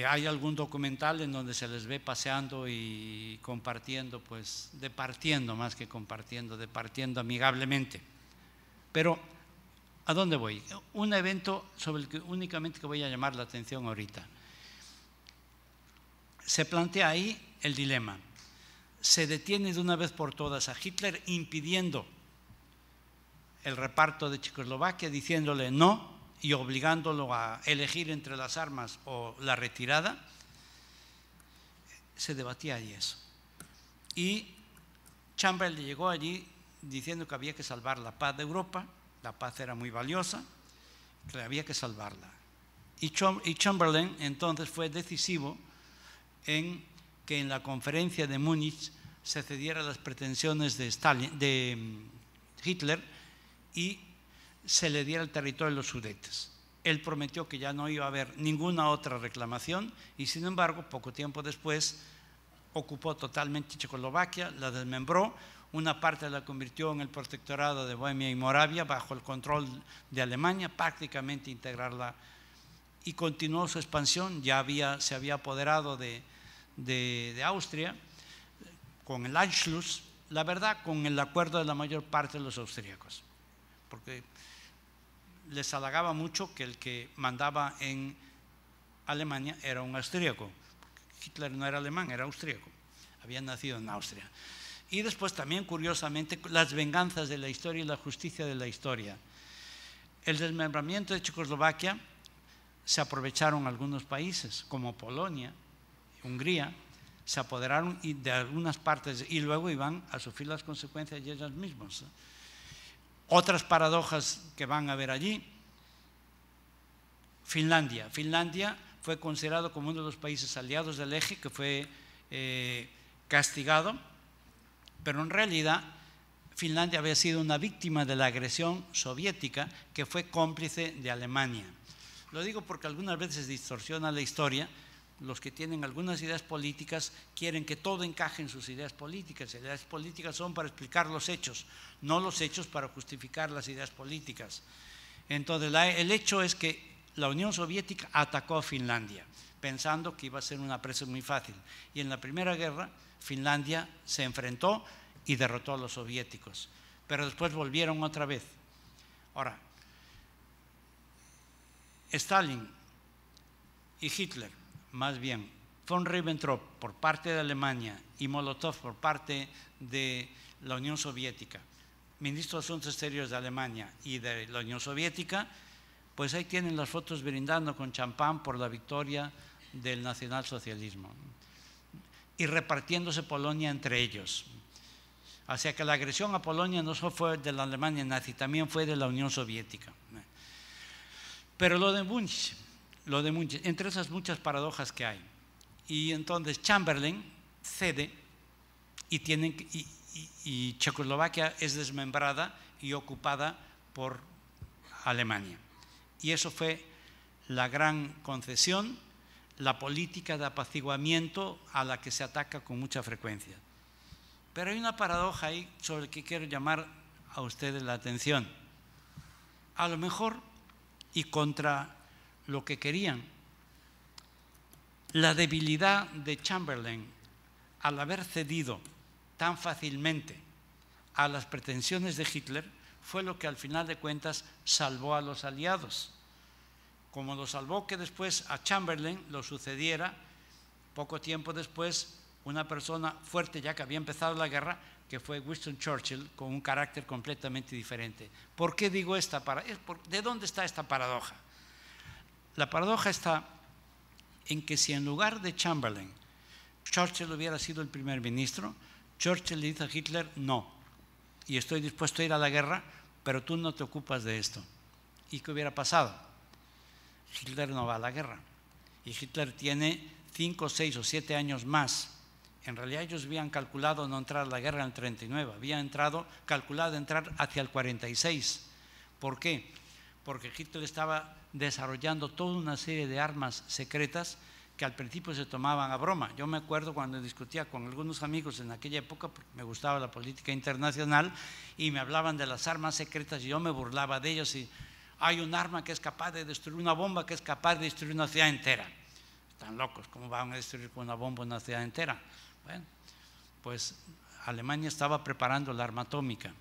Hay algún documental en donde se les ve paseando y compartiendo, pues departiendo más que compartiendo, departiendo amigablemente. Pero, ¿a dónde voy? Un evento sobre el que únicamente voy a llamar la atención ahorita. Se plantea ahí el dilema. Se detiene de una vez por todas a Hitler impidiendo el reparto de Checoslovaquia, diciéndole no y obligándolo a elegir entre las armas o la retirada. Se debatía ahí eso. Y Chamberlain llegó allí diciendo que había que salvar la paz de Europa, la paz era muy valiosa, que había que salvarla. Y Chamberlain entonces fue decisivo en que en la conferencia de Múnich se cediera a las pretensiones de Hitler y se le diera el territorio de los Sudetes. Él prometió que ya no iba a haber ninguna otra reclamación y sin embargo poco tiempo después ocupó totalmente Checoslovaquia, la desmembró, una parte la convirtió en el protectorado de Bohemia y Moravia bajo el control de Alemania, prácticamente integrarla, y continuó su expansión. Se había apoderado de Austria con el Anschluss, la verdad con el acuerdo de la mayor parte de los austríacos, porque les halagaba mucho que el que mandaba en Alemania era un austríaco. Hitler no era alemán, era austríaco, había nacido en Austria. Y después también, curiosamente, las venganzas de la historia y la justicia de la historia. el desmembramiento de Checoslovaquia se aprovecharon algunos países, como Polonia, Hungría, se apoderaron de algunas partes y luego iban a sufrir las consecuencias de ellas mismas. Otras paradojas que van a ver allí. Finlandia. Finlandia fue considerado como uno de los países aliados del eje que fue castigado, pero en realidad Finlandia había sido una víctima de la agresión soviética que fue cómplice de Alemania. Lo digo porque algunas veces distorsiona la historia. Los que tienen algunas ideas políticas quieren que todo encaje en sus ideas políticas. Las ideas políticas son para explicar los hechos, no los hechos para justificar las ideas políticas. Entonces, el hecho es que la Unión Soviética atacó a Finlandia, pensando que iba a ser una presa muy fácil. Y en la Primera Guerra, Finlandia se enfrentó y derrotó a los soviéticos. Pero después volvieron otra vez. Ahora, Stalin y Hitler, más bien, von Ribbentrop por parte de Alemania y Molotov por parte de la Unión Soviética, ministro de Asuntos Exteriores de Alemania y de la Unión Soviética, pues ahí tienen las fotos brindando con champán por la victoria del nacionalsocialismo y repartiéndose Polonia entre ellos. O sea que la agresión a Polonia no solo fue de la Alemania nazi, también fue de la Unión Soviética. Pero lo de Munich, entre esas muchas paradojas que hay, y entonces Chamberlain cede y Checoslovaquia es desmembrada y ocupada por Alemania. Y eso fue la gran concesión, la política de apaciguamiento a la que se ataca con mucha frecuencia. Pero hay una paradoja ahí sobre la que quiero llamar a ustedes la atención. A lo mejor, y contra lo que querían, la debilidad de Chamberlain al haber cedido tan fácilmente a las pretensiones de Hitler fue lo que al final de cuentas salvó a los aliados. Como lo salvó que después a Chamberlain lo sucediera poco tiempo después una persona fuerte ya que había empezado la guerra, que fue Winston Churchill, con un carácter completamente diferente. ¿Por qué digo esta paradoja? ¿De dónde está esta paradoja? La paradoja está en que si en lugar de Chamberlain Churchill hubiera sido el primer ministro, Churchill le dice a Hitler: no, y estoy dispuesto a ir a la guerra, pero tú no te ocupas de esto. ¿Y qué hubiera pasado? Hitler no va a la guerra, y Hitler tiene 5, 6 o 7 años más. En realidad ellos habían calculado no entrar a la guerra en el 39, habían calculado entrar hacia el 46. ¿Por qué? Porque Hitler estaba desarrollando toda una serie de armas secretas que al principio se tomaban a broma. Yo me acuerdo cuando discutía con algunos amigos en aquella época, porque me gustaba la política internacional, y me hablaban de las armas secretas y yo me burlaba de ellos. Y hay un arma que es capaz de destruir, una bomba que es capaz de destruir una ciudad entera. Están locos, ¿cómo van a destruir con una bomba una ciudad entera? Bueno, pues Alemania estaba preparando la arma atómica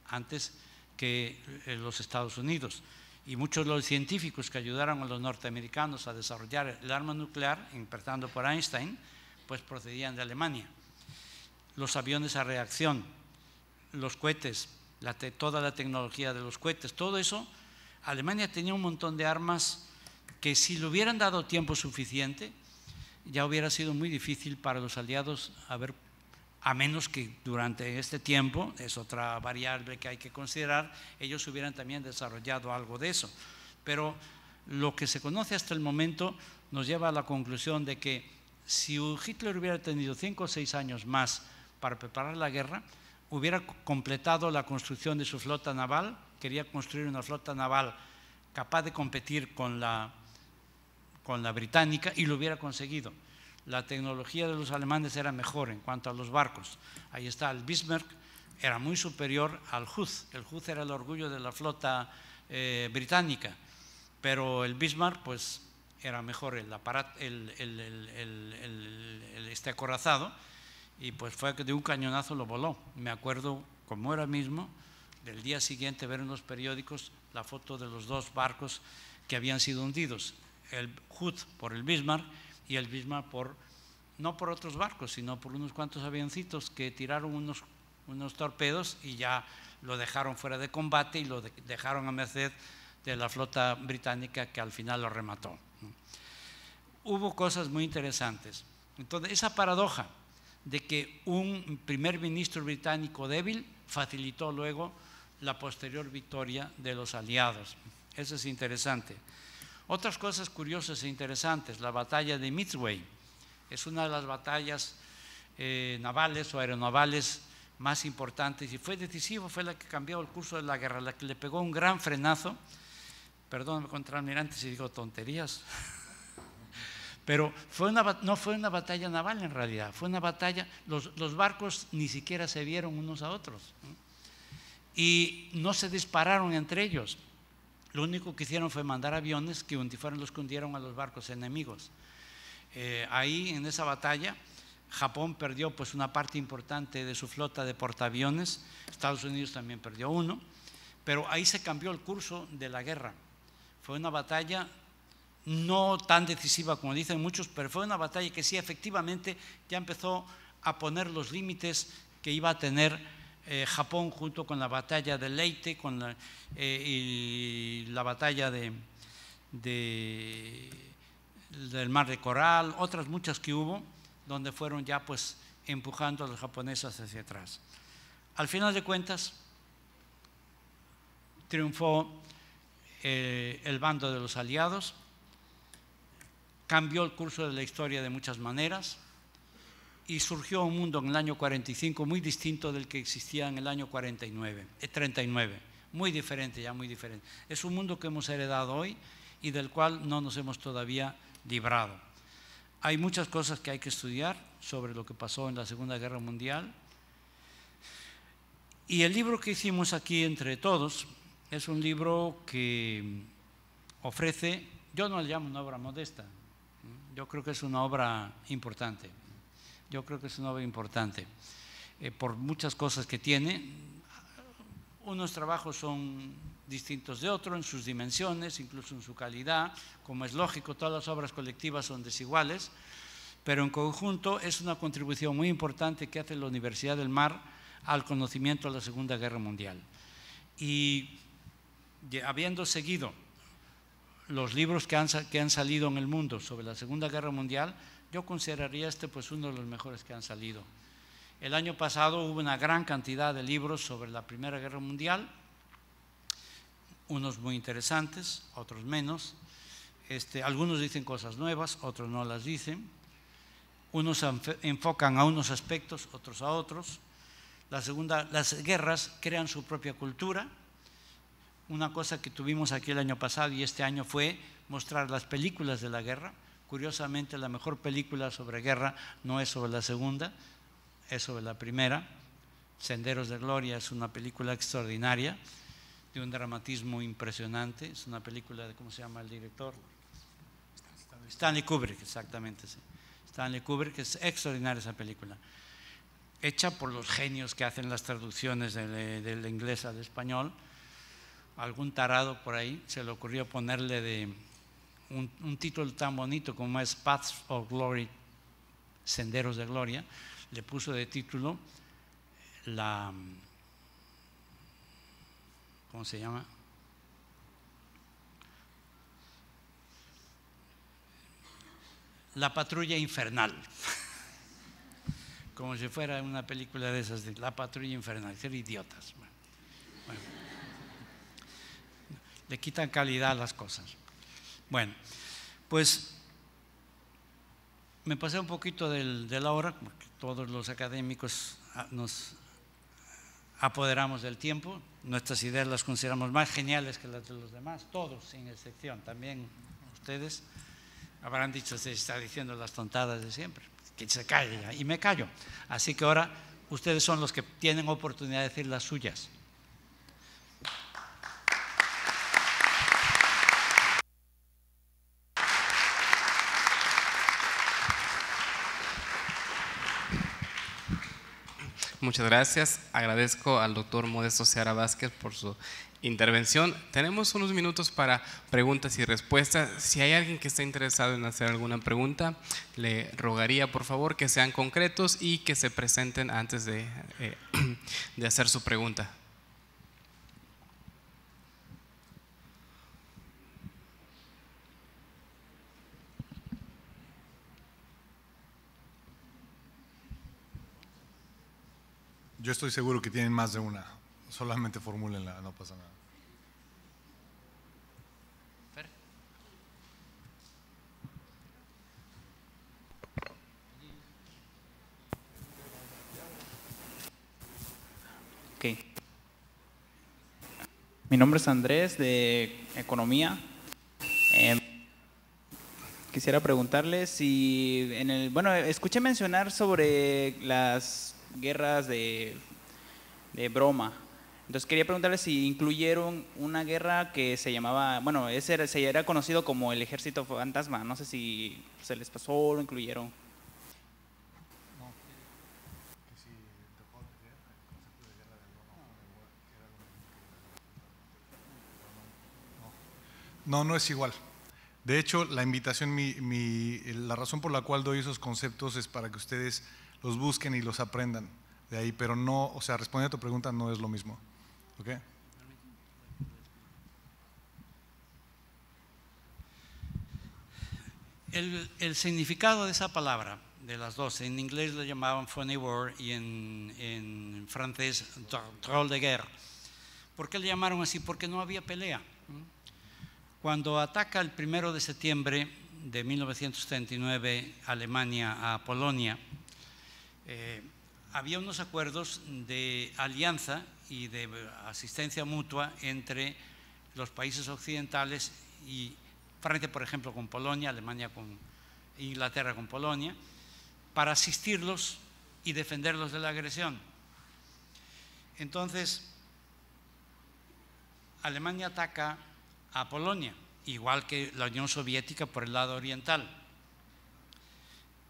antes que los Estados Unidos, y muchos de los científicos que ayudaron a los norteamericanos a desarrollar el arma nuclear, empezando por Einstein, pues procedían de Alemania. Los aviones a reacción, los cohetes, toda la tecnología de los cohetes, todo eso, Alemania tenía un montón de armas que si le hubieran dado tiempo suficiente, ya hubiera sido muy difícil para los aliados a menos que durante este tiempo, es otra variable que hay que considerar, ellos hubieran también desarrollado algo de eso. Pero lo que se conoce hasta el momento nos lleva a la conclusión de que si Hitler hubiera tenido 5 o 6 años más para preparar la guerra, hubiera completado la construcción de su flota naval. Quería construir una flota naval capaz de competir con la británica, y lo hubiera conseguido. La tecnología de los alemanes era mejor en cuanto a los barcos. Ahí está, el Bismarck era muy superior al Hood. El Hood era el orgullo de la flota británica, pero el Bismarck pues era mejor el acorazado, y pues fue que de un cañonazo lo voló. Me acuerdo como ahora mismo del día siguiente ver en los periódicos la foto de los dos barcos que habían sido hundidos, el Hood por el Bismarck y el Bismarck no por otros barcos, sino por unos cuantos avioncitos que tiraron unos torpedos y ya lo dejaron fuera de combate y lo dejaron a merced de la flota británica que al final lo remató. Hubo cosas muy interesantes. Entonces, esa paradoja de que un primer ministro británico débil facilitó luego la posterior victoria de los aliados. Eso es interesante. Otras cosas curiosas e interesantes, la batalla de Midway es una de las batallas navales o aeronavales más importantes y fue decisivo, fue la que cambió el curso de la guerra, la que le pegó un gran frenazo. Perdón, contraalmirante, si digo tonterías. Pero no fue una batalla naval en realidad, fue una batalla, los barcos ni siquiera se vieron unos a otros, ¿no? Y no se dispararon entre ellos. Lo único que hicieron fue mandar aviones que fueron los que hundieron a los barcos enemigos. Ahí en esa batalla Japón perdió pues una parte importante de su flota de portaaviones, Estados Unidos también perdió uno, pero ahí se cambió el curso de la guerra. Fue una batalla no tan decisiva como dicen muchos, pero fue una batalla que sí efectivamente ya empezó a poner los límites que iba a tener Japón junto con la batalla de Leyte y la batalla del Mar de Coral, otras muchas que hubo, donde fueron ya pues empujando a los japoneses hacia atrás. Al final de cuentas, triunfó el bando de los aliados, cambió el curso de la historia de muchas maneras y surgió un mundo en el año 45 muy distinto del que existía en el año 39, muy diferente, ya muy diferente. Es un mundo que hemos heredado hoy y del cual no nos hemos todavía librado. Hay muchas cosas que hay que estudiar sobre lo que pasó en la Segunda Guerra Mundial y el libro que hicimos aquí entre todos es un libro que ofrece, yo no le llamo una obra modesta, yo creo que es una obra importante. Yo creo que es una obra importante por muchas cosas que tiene. Unos trabajos son distintos de otros en sus dimensiones, incluso en su calidad, como es lógico, todas las obras colectivas son desiguales, pero en conjunto es una contribución muy importante que hace la Universidad del Mar al conocimiento de la Segunda Guerra Mundial. Y habiendo seguido los libros que han salido en el mundo sobre la Segunda Guerra Mundial, yo consideraría pues uno de los mejores que han salido. El año pasado hubo una gran cantidad de libros sobre la Primera Guerra Mundial, unos muy interesantes, otros menos. Algunos dicen cosas nuevas, otros no las dicen. Unos enfocan a unos aspectos, otros a otros. Las guerras crean su propia cultura. Una cosa que tuvimos aquí el año pasado y este año fue mostrar las películas de la guerra. Curiosamente, la mejor película sobre guerra no es sobre la segunda, es sobre la primera. Senderos de Gloria es una película extraordinaria, de un dramatismo impresionante. Es una película de, ¿cómo se llama el director? Stanley Kubrick, exactamente, sí. Stanley Kubrick, es extraordinaria esa película. Hecha por los genios que hacen las traducciones del inglés al español. Algún tarado por ahí se le ocurrió ponerle un título tan bonito como es Paths of Glory, Senderos de Gloria, le puso de título ¿cómo se llama? La Patrulla Infernal. Como si fuera una película de esas de La Patrulla Infernal, ser idiotas. Bueno. Le quitan calidad a las cosas. Bueno, pues me pasé un poquito de la hora, porque todos los académicos nos apoderamos del tiempo, nuestras ideas las consideramos más geniales que las de los demás, todos sin excepción, también ustedes habrán dicho, se está diciendo las tontadas de siempre, que se calle, y me callo. Así que ahora ustedes son los que tienen oportunidad de decir las suyas. Muchas gracias. Agradezco al doctor Modesto Seara Vázquez por su intervención. Tenemos unos minutos para preguntas y respuestas. Si hay alguien que esté interesado en hacer alguna pregunta, le rogaría por favor que sean concretos y que se presenten antes de hacer su pregunta. Yo estoy seguro que tienen más de una, solamente formúlenla, no pasa nada. Ok. Mi nombre es Andrés, de Economía. Quisiera preguntarle si bueno, escuché mencionar sobre las guerras de broma. Entonces quería preguntarle si incluyeron una guerra que se llamaba, bueno, se era conocido como el Ejército Fantasma. No sé si se les pasó o lo incluyeron. No, no es igual. De hecho, la invitación, la razón por la cual doy esos conceptos es para que ustedes los busquen y los aprendan de ahí, pero no, o sea, respondiendo a tu pregunta, no es lo mismo. ¿Ok? El significado de esa palabra, de las dos, en inglés lo llamaban funny war y en francés drôle de guerre. ¿Por qué le llamaron así? Porque no había pelea. Cuando ataca el 1 de septiembre de 1939 Alemania a Polonia, había unos acuerdos de alianza y de asistencia mutua entre los países occidentales y Francia, por ejemplo, con Polonia, Alemania con Inglaterra con Polonia, para asistirlos y defenderlos de la agresión. Entonces, Alemania ataca a Polonia, igual que la Unión Soviética por el lado oriental.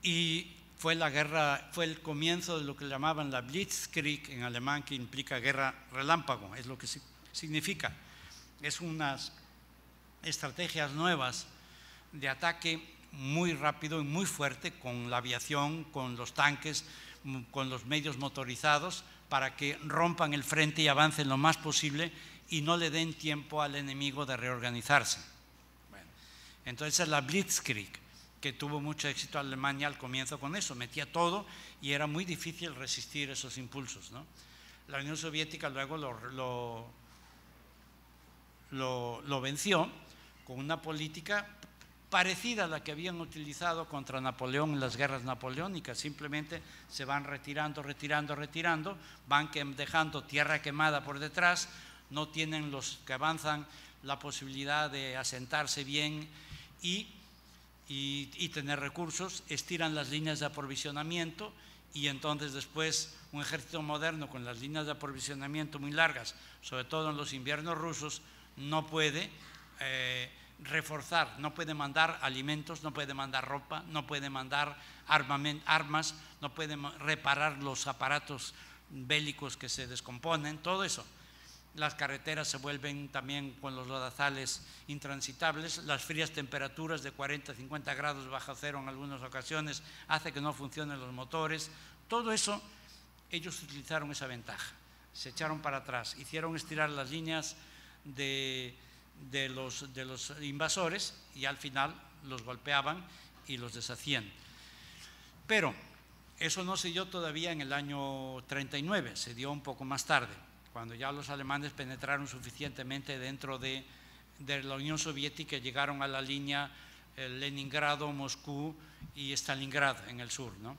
Y fue la guerra, fue el comienzo de lo que llamaban la Blitzkrieg en alemán, que implica guerra relámpago, es lo que significa. Es unas estrategias nuevas de ataque muy rápido y muy fuerte con la aviación, con los tanques, con los medios motorizados, para que rompan el frente y avancen lo más posible y no le den tiempo al enemigo de reorganizarse. Bueno, entonces es la Blitzkrieg, que tuvo mucho éxito Alemania al comienzo con eso, metía todo y era muy difícil resistir esos impulsos, ¿no? La Unión Soviética luego lo venció con una política parecida a la que habían utilizado contra Napoleón en las guerras napoleónicas. Simplemente se van retirando, van dejando tierra quemada por detrás, no tienen los que avanzan la posibilidad de asentarse bien y tener recursos, estiran las líneas de aprovisionamiento y entonces después un ejército moderno con las líneas de aprovisionamiento muy largas, sobre todo en los inviernos rusos, no puede reforzar, no puede mandar alimentos, no puede mandar ropa, no puede mandar armas, no puede reparar los aparatos bélicos que se descomponen, todo eso. Las carreteras se vuelven también con los lodazales intransitables, las frías temperaturas de 40 a 50 grados bajo cero en algunas ocasiones hace que no funcionen los motores. Todo eso, ellos utilizaron esa ventaja, se echaron para atrás, hicieron estirar las líneas de los invasores y al final los golpeaban y los deshacían. Pero eso no se dio todavía en el año 39, se dio un poco más tarde, cuando ya los alemanes penetraron suficientemente dentro de la Unión Soviética y llegaron a la línea Leningrado, Moscú y Stalingrado en el sur, ¿no?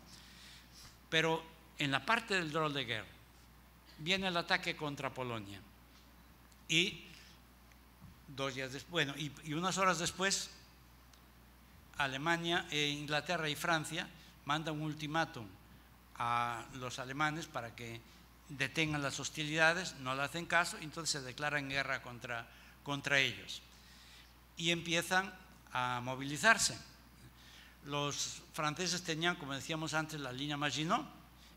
Pero en la parte del drôle de guerre viene el ataque contra Polonia y 2 días después, bueno, y unas horas después, Alemania, Inglaterra y Francia mandan un ultimátum a los alemanes para que detengan las hostilidades, no le hacen caso, entonces se declaran guerra contra ellos y empiezan a movilizarse. Los franceses tenían, como decíamos antes, la línea Maginot,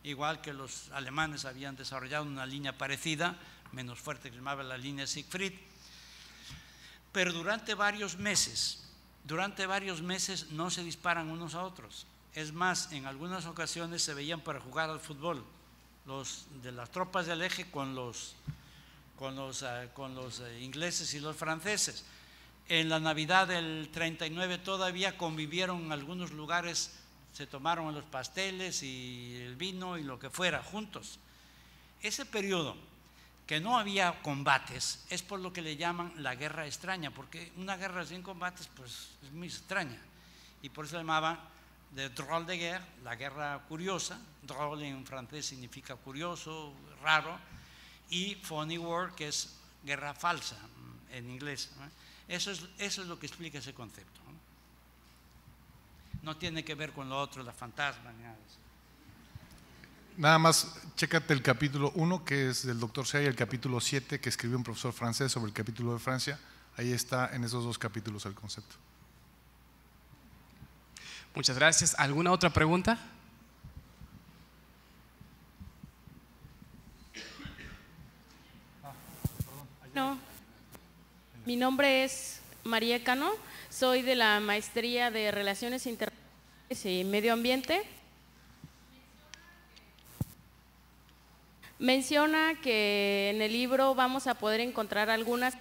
igual que los alemanes habían desarrollado una línea parecida, menos fuerte, que se llamaba la línea Siegfried. Pero durante varios meses no se disparan unos a otros. Es más, en algunas ocasiones se veían para jugar al fútbol, los de las tropas del eje con los ingleses y los franceses. En la Navidad del 39 todavía convivieron en algunos lugares, se tomaron los pasteles y el vino y lo que fuera juntos. ese periodo que no había combates es por lo que le llaman la guerra extraña, porque una guerra sin combates pues es muy extraña, y por eso se llamaba de drôle de guerre, la guerra curiosa. Drôle en francés significa curioso, raro, y funny war, que es guerra falsa en inglés, ¿no? Eso es lo que explica ese concepto, ¿no? No tiene que ver con lo otro, la fantasma, ni nada de eso. Nada más, chécate el capítulo 1, que es del doctor Sea, y el capítulo 7, que escribió un profesor francés sobre el capítulo de Francia. Ahí está en esos dos capítulos el concepto. Muchas gracias. ¿Alguna otra pregunta? No. Mi nombre es María Cano, soy de la Maestría de Relaciones Internacionales y Medio Ambiente. Menciona que en el libro vamos a poder encontrar algunas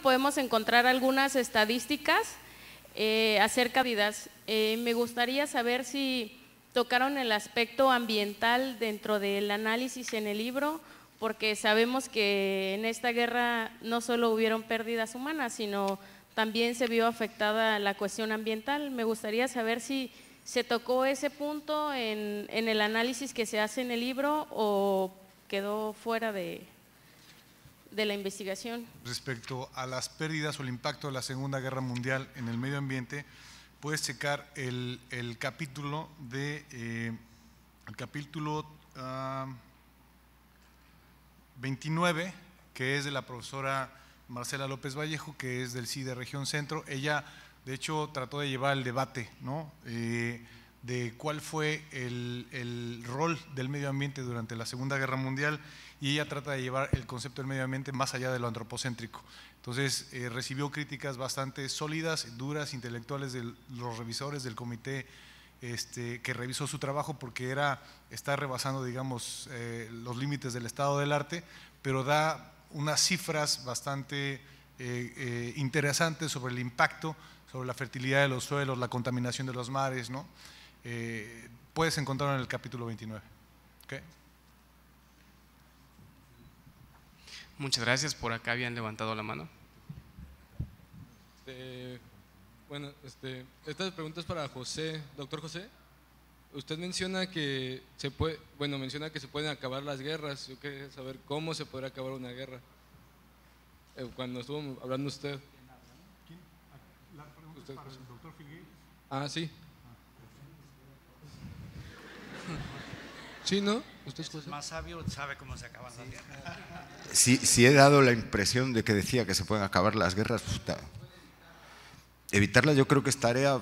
podemos encontrar algunas estadísticas acerca de vidas. Me gustaría saber si tocaron el aspecto ambiental dentro del análisis en el libro, porque sabemos que en esta guerra no solo hubieron pérdidas humanas, sino también se vio afectada la cuestión ambiental. Me gustaría saber si se tocó ese punto en el análisis que se hace en el libro o quedó fuera de la investigación. Respecto a las pérdidas o el impacto de la Segunda Guerra Mundial en el medio ambiente, puedes checar el capítulo 29, que es de la profesora Marcela López Vallejo, que es del CIDE Región Centro. Ella, de hecho, trató de llevar el debate, ¿no?, de cuál fue el rol del medio ambiente durante la Segunda Guerra Mundial, y ella trata de llevar el concepto del medio ambiente más allá de lo antropocéntrico. Entonces, recibió críticas bastante sólidas, duras, intelectuales de los revisores del comité que revisó su trabajo, porque está rebasando, digamos, los límites del estado del arte, pero da unas cifras bastante interesantes sobre el impacto, sobre la fertilidad de los suelos, la contaminación de los mares, ¿no? Puedes encontrarlo en el capítulo 29. ¿Okay? Muchas gracias. Por acá habían levantado la mano. Bueno, esta pregunta es para José. Doctor José, usted menciona que se pueden acabar las guerras. Yo quería saber cómo se podrá acabar una guerra. Cuando estuvo hablando usted. ¿Quién? La pregunta es para el doctor Figueiras. Ah, sí. Sí, ¿no? ¿Usted es José? Más sabio, sabe cómo se acaban las guerras. Si he dado la impresión de que decía que se pueden acabar las guerras, evitarlas yo creo que es tarea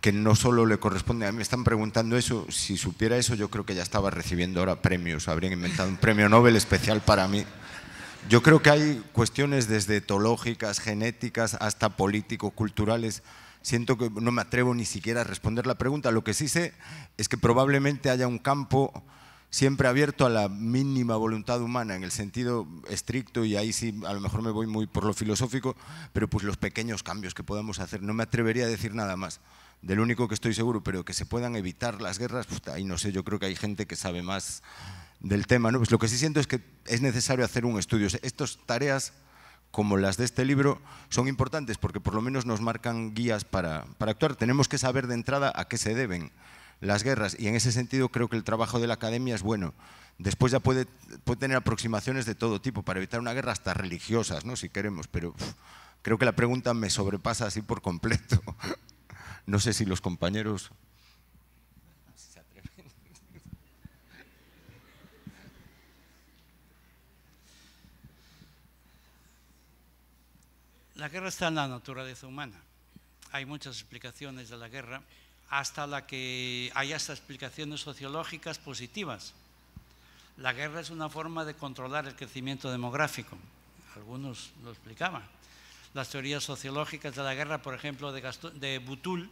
que no solo le corresponde a mí. Me están preguntando eso. Si supiera eso, yo creo que ya estaba recibiendo ahora premios. Habrían inventado un premio Nobel especial para mí. Yo creo que hay cuestiones desde etológicas, genéticas, hasta político-culturales. Siento que no me atrevo ni siquiera a responder la pregunta. Lo que sí sé es que probablemente haya un campo siempre abierto a la mínima voluntad humana, en el sentido estricto, y ahí sí a lo mejor me voy muy por lo filosófico, pero pues los pequeños cambios que podamos hacer. No me atrevería a decir nada más. Del único que estoy seguro, pero que se puedan evitar las guerras, ahí no sé, yo creo que hay gente que sabe más del tema, ¿no? Pues lo que sí siento es que es necesario hacer un estudio. Estas tareas, como las de este libro, son importantes porque por lo menos nos marcan guías para actuar. Tenemos que saber de entrada a qué se deben las guerras, y en ese sentido creo que el trabajo de la academia es bueno. Después ya puede tener aproximaciones de todo tipo para evitar una guerra, hasta religiosas, ¿no?, si queremos, pero creo que la pregunta me sobrepasa así por completo. No sé si los compañeros se atreven. La guerra está en la naturaleza humana. Hay muchas explicaciones de la guerra, hasta hay hasta explicaciones sociológicas positivas. La guerra es una forma de controlar el crecimiento demográfico. Algunos lo explicaban. Las teorías sociológicas de la guerra, por ejemplo, de Boutoul,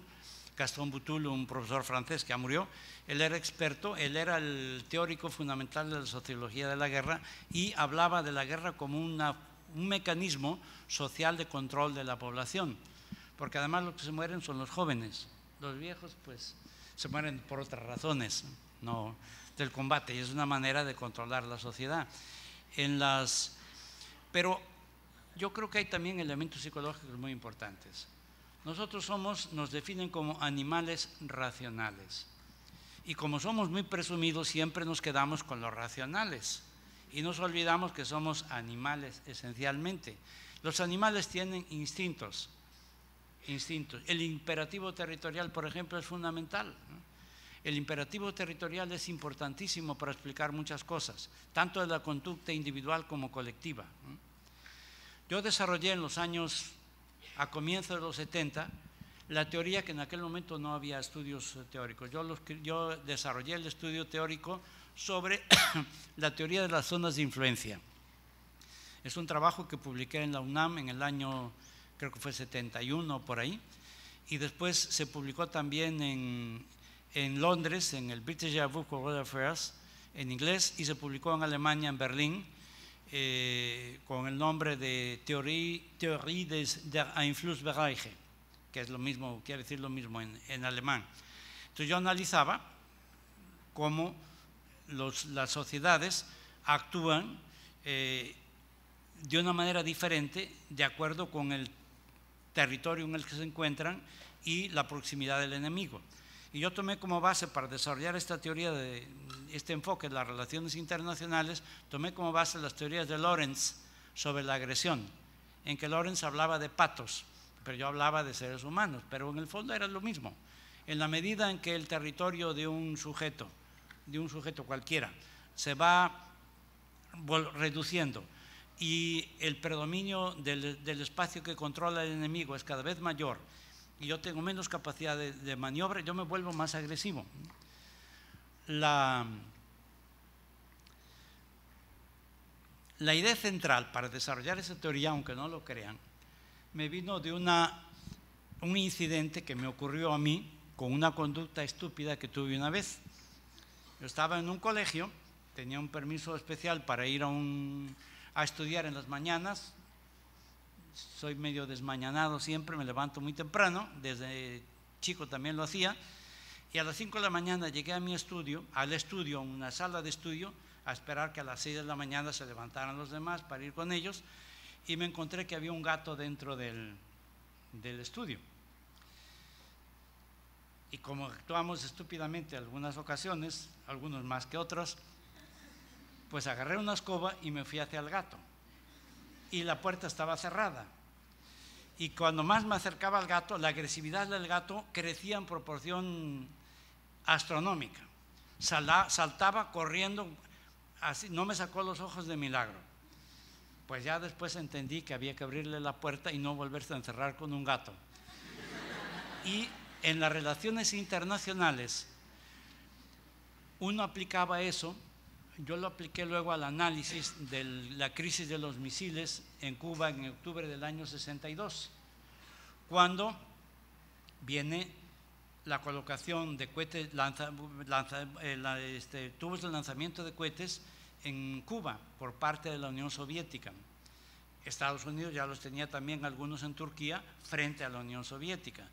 Gaston Boutoul, un profesor francés que ya murió, él era experto, él era el teórico fundamental de la sociología de la guerra, y hablaba de la guerra como un mecanismo social de control de la población. porque además los que se mueren son los jóvenes. Los viejos pues se mueren por otras razones, no del combate, y es una manera de controlar la sociedad. Pero yo creo que hay también elementos psicológicos muy importantes. Nosotros nos definen como animales racionales, y como somos muy presumidos siempre nos quedamos con los racionales y nos olvidamos que somos animales esencialmente. Los animales tienen instintos. El imperativo territorial, por ejemplo, es fundamental, ¿no? El imperativo territorial es importantísimo para explicar muchas cosas, tanto de la conducta individual como colectiva, ¿no? Yo desarrollé a comienzos de los 70, la teoría que en aquel momento no había estudios teóricos. Yo desarrollé el estudio teórico sobre la teoría de las zonas de influencia. Es un trabajo que publiqué en la UNAM en el año, creo que fue 71 por ahí, y después se publicó también en Londres, en el British Book of World Affairs, en inglés, y se publicó en Alemania, en Berlín, con el nombre de Theorie des Einflussbereiche, que es lo mismo, quiere decir lo mismo en alemán. Entonces yo analizaba cómo las sociedades actúan de una manera diferente de acuerdo con el territorio en el que se encuentran y la proximidad del enemigo. Y yo tomé como base para desarrollar esta teoría, este enfoque de las relaciones internacionales, tomé como base las teorías de Lorenz sobre la agresión, en que Lorenz hablaba de patos, pero yo hablaba de seres humanos, pero en el fondo era lo mismo. En la medida en que el territorio de un sujeto cualquiera, se va reduciendo y el predominio del espacio que controla el enemigo es cada vez mayor y yo tengo menos capacidad de maniobra, yo me vuelvo más agresivo. La idea central para desarrollar esa teoría, aunque no lo crean, me vino de un incidente que me ocurrió a mí con una conducta estúpida que tuve una vez. Yo estaba en un colegio, tenía un permiso especial para ir a estudiar en las mañanas. Soy medio desmañanado siempre, me levanto muy temprano, desde chico también lo hacía, y a las 5 de la mañana llegué a mi estudio, una sala de estudio, a esperar que a las 6 de la mañana se levantaran los demás para ir con ellos, y me encontré que había un gato dentro del estudio. Y como actuamos estúpidamente algunas ocasiones, algunos más que otros, pues agarré una escoba y me fui hacia el gato. Y la puerta estaba cerrada. Y cuando más me acercaba al gato, la agresividad del gato crecía en proporción astronómica. Saltaba corriendo, así, no me sacó los ojos de milagro. Pues ya después entendí que había que abrirle la puerta y no volverse a encerrar con un gato. Y en las relaciones internacionales, uno aplicaba eso. Yo lo apliqué luego al análisis de la crisis de los misiles en Cuba en octubre del año 62, cuando viene la colocación de cohetes, tubos de lanzamiento de cohetes en Cuba por parte de la Unión Soviética. Estados Unidos ya los tenía también algunos en Turquía frente a la Unión Soviética.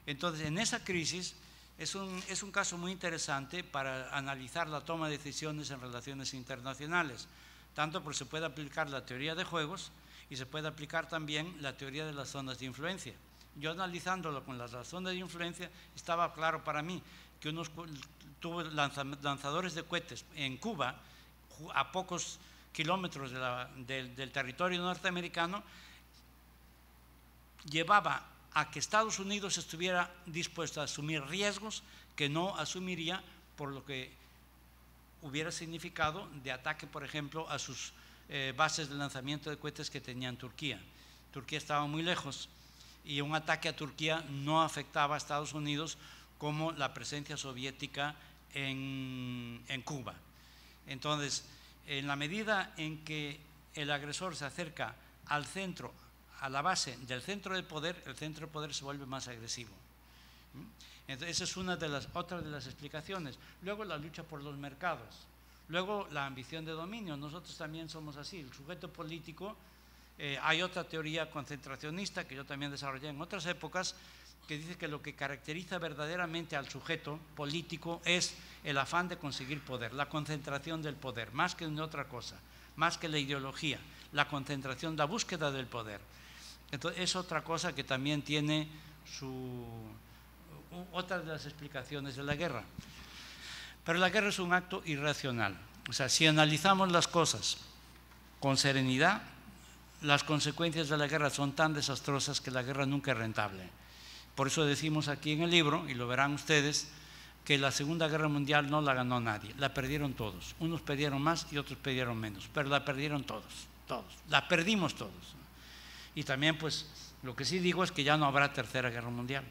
Entonces, en esa crisis es un caso muy interesante para analizar la toma de decisiones en relaciones internacionales, tanto porque se puede aplicar la teoría de juegos y se puede aplicar también la teoría de las zonas de influencia. Yo analizándolo con las zonas de influencia, estaba claro para mí que unos lanzadores de cohetes en Cuba, a pocos kilómetros del territorio norteamericano, llevaba a que Estados Unidos estuviera dispuesto a asumir riesgos que no asumiría por lo que hubiera significado de ataque, por ejemplo, a sus bases de lanzamiento de cohetes que tenía en Turquía. Turquía estaba muy lejos y un ataque a Turquía no afectaba a Estados Unidos como la presencia soviética en Cuba. Entonces, en la medida en que el agresor se acerca al centro, a la base del centro de poder, el centro de poder se vuelve más agresivo. Entonces, esa es otra de las explicaciones. Luego la lucha por los mercados, luego la ambición de dominio. Nosotros también somos así. El sujeto político Hay otra teoría concentracionista que yo también desarrollé en otras épocas, que dice que lo que caracteriza verdaderamente al sujeto político es el afán de conseguir poder, la concentración del poder, más que en otra cosa, más que la ideología, la concentración, la búsqueda del poder. Entonces, es otra cosa que también tiene otra de las explicaciones de la guerra. Pero la guerra es un acto irracional. O sea, si analizamos las cosas con serenidad, las consecuencias de la guerra son tan desastrosas que la guerra nunca es rentable. Por eso decimos aquí en el libro, y lo verán ustedes, que la Segunda Guerra Mundial no la ganó nadie, la perdieron todos. Unos perdieron más y otros perdieron menos, pero la perdieron todos, la perdimos todos. Y también, pues, lo que sí digo es que ya no habrá Tercera Guerra Mundial,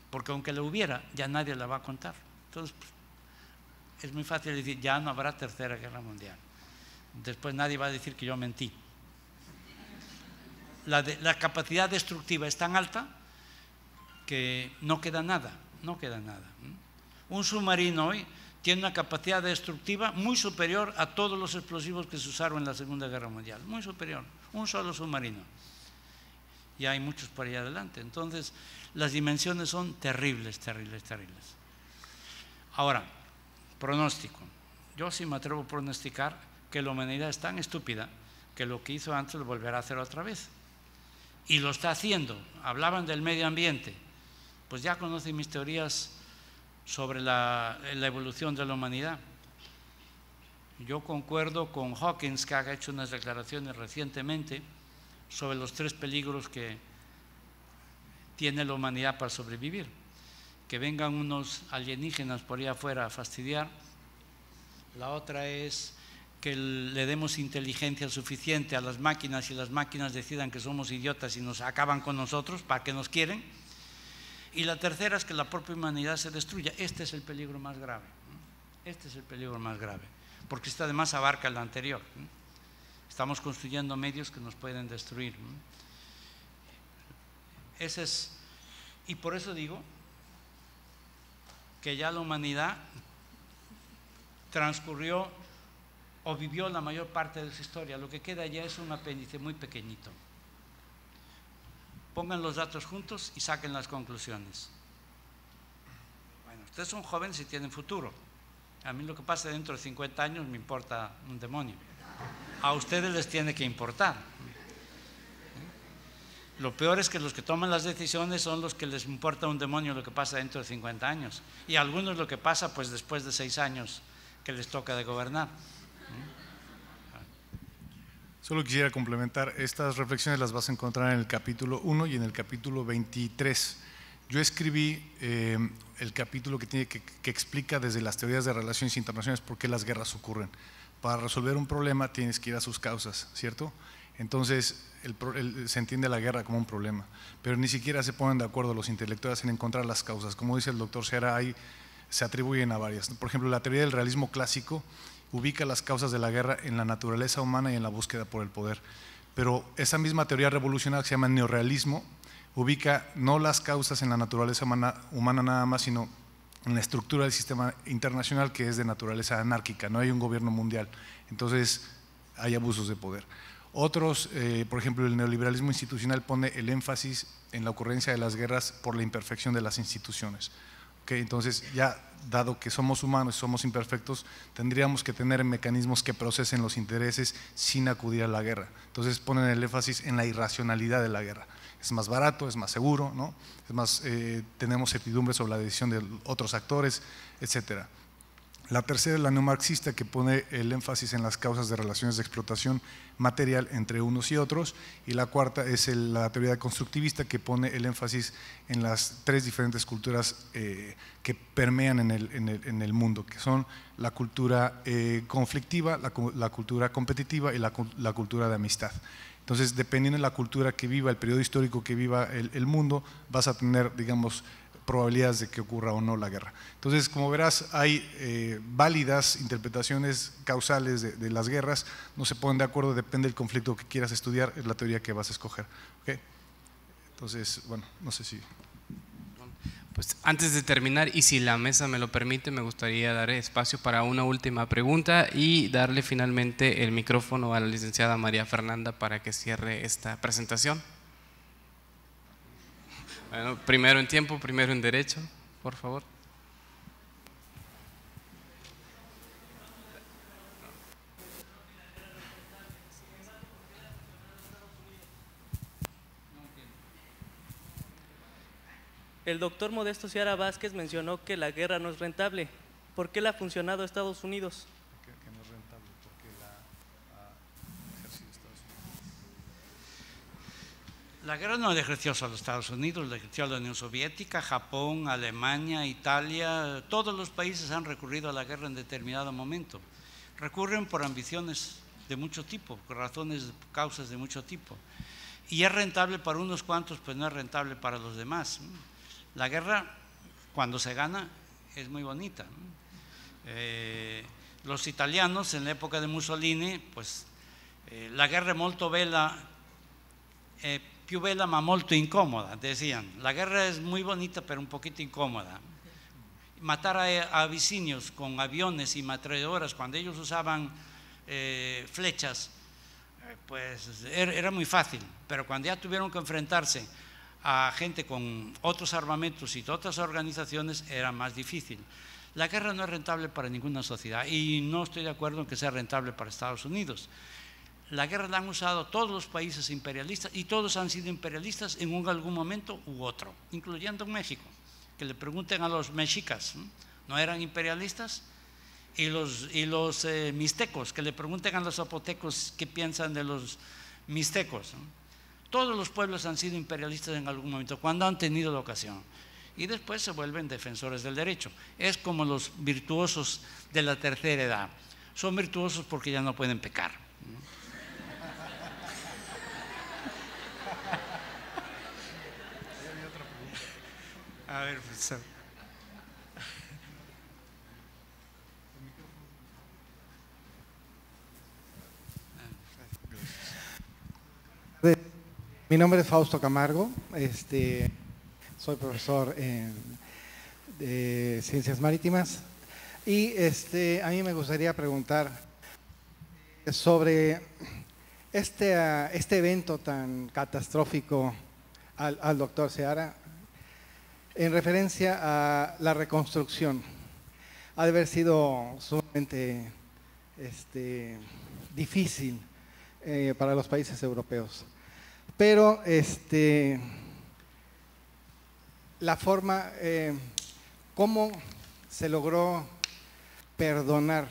porque aunque la hubiera, ya nadie la va a contar. Entonces, pues, es muy fácil decir, ya no habrá Tercera Guerra Mundial. Después nadie va a decir que yo mentí. La capacidad destructiva es tan alta que no queda nada, no queda nada. Un submarino hoy tiene una capacidad destructiva muy superior a todos los explosivos que se usaron en la Segunda Guerra Mundial, muy superior, un solo submarino. Y hay muchos por ahí adelante. Entonces, las dimensiones son terribles, terribles, terribles. Ahora, pronóstico. Yo sí me atrevo a pronosticar que la humanidad es tan estúpida que lo que hizo antes lo volverá a hacer otra vez. Y lo está haciendo. Hablaban del medio ambiente. Pues ya conocen mis teorías sobre la evolución de la humanidad. Yo concuerdo con Hawkins, que ha hecho unas declaraciones recientemente sobre los 3 peligros que tiene la humanidad para sobrevivir. Que vengan unos alienígenas por ahí afuera a fastidiar. La otra es que le demos inteligencia suficiente a las máquinas y las máquinas decidan que somos idiotas y nos acaban con nosotros, ¿para qué nos quieren? Y la tercera es que la propia humanidad se destruya. Este es el peligro más grave. Este es el peligro más grave, porque este además abarca el anterior. Estamos construyendo medios que nos pueden destruir. Ese es, y por eso digo que ya la humanidad transcurrió o vivió la mayor parte de su historia. Lo que queda ya es un apéndice muy pequeñito. Pongan los datos juntos y saquen las conclusiones. Bueno, ustedes son jóvenes y tienen futuro. A mí lo que pasa dentro de 50 años me importa un demonio. A ustedes les tiene que importar. Lo peor es que los que toman las decisiones son los que les importa un demonio lo que pasa dentro de 50 años. Y a algunos lo que pasa pues después de 6 años que les toca de gobernar. Solo quisiera complementar, estas reflexiones las vas a encontrar en el capítulo 1 y en el capítulo 23. Yo escribí el capítulo que explica desde las teorías de relaciones internacionales por qué las guerras ocurren. Para resolver un problema tienes que ir a sus causas, ¿cierto? Entonces se entiende la guerra como un problema, pero ni siquiera se ponen de acuerdo los intelectuales en encontrar las causas. Como dice el doctor Seara, se atribuyen a varias. Por ejemplo, la teoría del realismo clásico ubica las causas de la guerra en la naturaleza humana y en la búsqueda por el poder. Pero esa misma teoría revolucionaria que se llama neorrealismo ubica no las causas en la naturaleza humana nada más, sino en la estructura del sistema internacional, que es de naturaleza anárquica, no hay un gobierno mundial, entonces hay abusos de poder. Otros, por ejemplo, el neoliberalismo institucional pone el énfasis en la ocurrencia de las guerras por la imperfección de las instituciones. Entonces, ya dado que somos humanos y somos imperfectos, tendríamos que tener mecanismos que procesen los intereses sin acudir a la guerra. Entonces ponen el énfasis en la irracionalidad de la guerra. Es más barato, es más seguro, ¿no? Es más, tenemos certidumbre sobre la decisión de otros actores, etcétera. La tercera es la neomarxista, que pone el énfasis en las causas de relaciones de explotación material entre unos y otros, y la cuarta es la teoría constructivista, que pone el énfasis en las 3 diferentes culturas que permean en el mundo, que son la cultura conflictiva, la cultura competitiva y la cultura de amistad. Entonces, dependiendo de la cultura que viva, el periodo histórico que viva el mundo, vas a tener, digamos, probabilidades de que ocurra o no la guerra. Entonces, como verás, hay válidas interpretaciones causales de las guerras, no se ponen de acuerdo, depende del conflicto que quieras estudiar, es la teoría que vas a escoger. ¿Okay? Entonces, bueno, no sé si… Pues antes de terminar, y si la mesa me lo permite, me gustaría dar espacio para una última pregunta y darle finalmente el micrófono a la licenciada María Fernanda para que cierre esta presentación. Bueno, primero en tiempo, primero en derecho, por favor. El doctor Modesto Seara Vázquez mencionó que la guerra no es rentable. ¿Por qué le ha funcionado a Estados Unidos? Que no es rentable, porque la ha ejercido Estados Unidos. La guerra no la ejerció solo Estados Unidos, la ejerció la Unión Soviética, Japón, Alemania, Italia. Todos los países han recurrido a la guerra en determinado momento. Recurren por ambiciones de mucho tipo, por razones, causas de mucho tipo. Y es rentable para unos cuantos, pues no es rentable para los demás. La guerra, cuando se gana, es muy bonita. Los italianos, en la época de Mussolini, pues la guerra è molto bella, più bella ma molto incómoda, decían. La guerra es muy bonita, pero un poquito incómoda. Matar a abisinios con aviones y ametralladoras, cuando ellos usaban flechas, pues era muy fácil, pero cuando ya tuvieron que enfrentarse a gente con otros armamentos y otras organizaciones era más difícil. La guerra no es rentable para ninguna sociedad y no estoy de acuerdo en que sea rentable para Estados Unidos. La guerra la han usado todos los países imperialistas y todos han sido imperialistas en algún momento u otro, incluyendo México. Que le pregunten a los mexicas, ¿no eran imperialistas? Y los mixtecos, que le pregunten a los zapotecos qué piensan de los mixtecos, ¿no? Todos los pueblos han sido imperialistas en algún momento, cuando han tenido la ocasión. Y después se vuelven defensores del derecho. Es como los virtuosos de la tercera edad. Son virtuosos porque ya no pueden pecar. A ver, profesor. Mi nombre es Fausto Camargo, soy profesor de Ciencias Marítimas y a mí me gustaría preguntar sobre este evento tan catastrófico al doctor Seara en referencia a la reconstrucción. Ha de haber sido sumamente difícil para los países europeos. Pero la forma, cómo se logró perdonar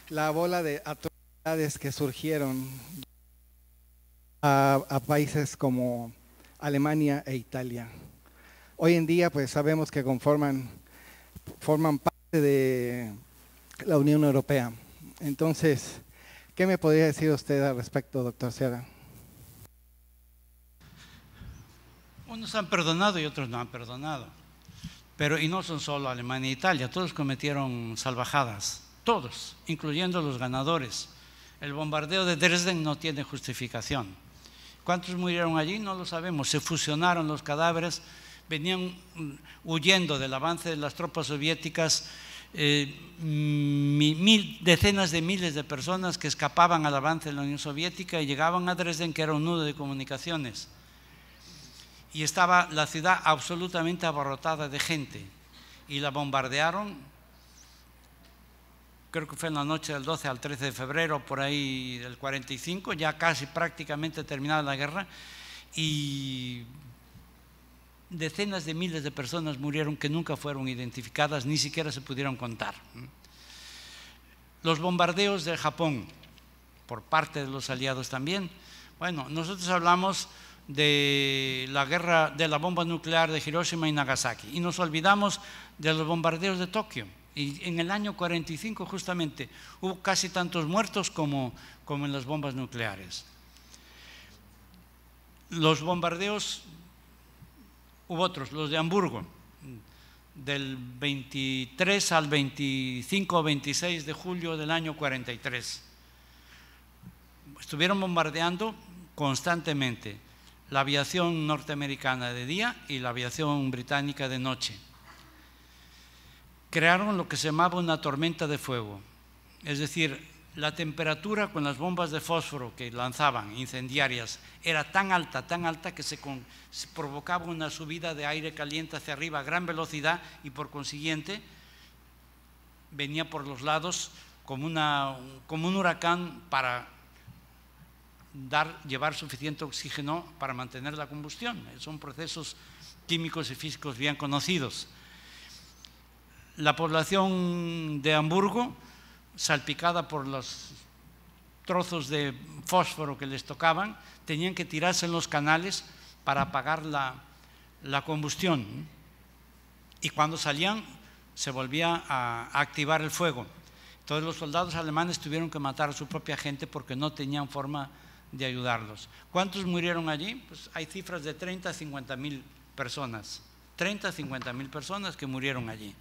la bola de atrocidades que surgieron a países como Alemania e Italia. Hoy en día pues sabemos que forman parte de la Unión Europea. Entonces, ¿qué me podría decir usted al respecto, doctor Seara? Unos han perdonado y otros no han perdonado. Y no son solo Alemania e Italia, todos cometieron salvajadas, todos, incluyendo los ganadores. El bombardeo de Dresden no tiene justificación. ¿Cuántos murieron allí? No lo sabemos. Se fusionaron los cadáveres, venían huyendo del avance de las tropas soviéticas, decenas de miles de personas que escapaban al avance de la Unión Soviética y llegaban a Dresden, que era un nudo de comunicaciones. Y estaba la ciudad absolutamente abarrotada de gente y la bombardearon, creo que fue en la noche del 12 al 13 de febrero, por ahí del 45, ya casi prácticamente terminada la guerra, y decenas de miles de personas murieron que nunca fueron identificadas, ni siquiera se pudieron contar. Los bombardeos de Japón, por parte de los aliados también. Bueno, nosotros hablamos de la guerra de la bomba nuclear de Hiroshima y Nagasaki y nos olvidamos de los bombardeos de Tokio, y en el año 45 justamente hubo casi tantos muertos como en las bombas nucleares. Los bombardeos, hubo otros, los de Hamburgo, del 23 al 25 o 26 de julio del año 43. Estuvieron bombardeando constantemente. la aviación norteamericana de día y la aviación británica de noche. Crearon lo que se llamaba una tormenta de fuego, es decir, la temperatura con las bombas de fósforo que lanzaban, incendiarias, era tan alta que se provocaba una subida de aire caliente hacia arriba a gran velocidad y por consiguiente venía por los lados como un huracán para llevar suficiente oxígeno para mantener la combustión. Son procesos químicos y físicos bien conocidos. La población de Hamburgo, salpicada por los trozos de fósforo que les tocaban, tenían que tirarse en los canales para apagar la combustión. Y cuando salían, se volvía a activar el fuego. Entonces los soldados alemanes tuvieron que matar a su propia gente porque no tenían forma de ayudarlos. ¿Cuántos murieron allí? Pues hay cifras de 30 a 50 mil personas. 30 a 50 mil personas que murieron allí.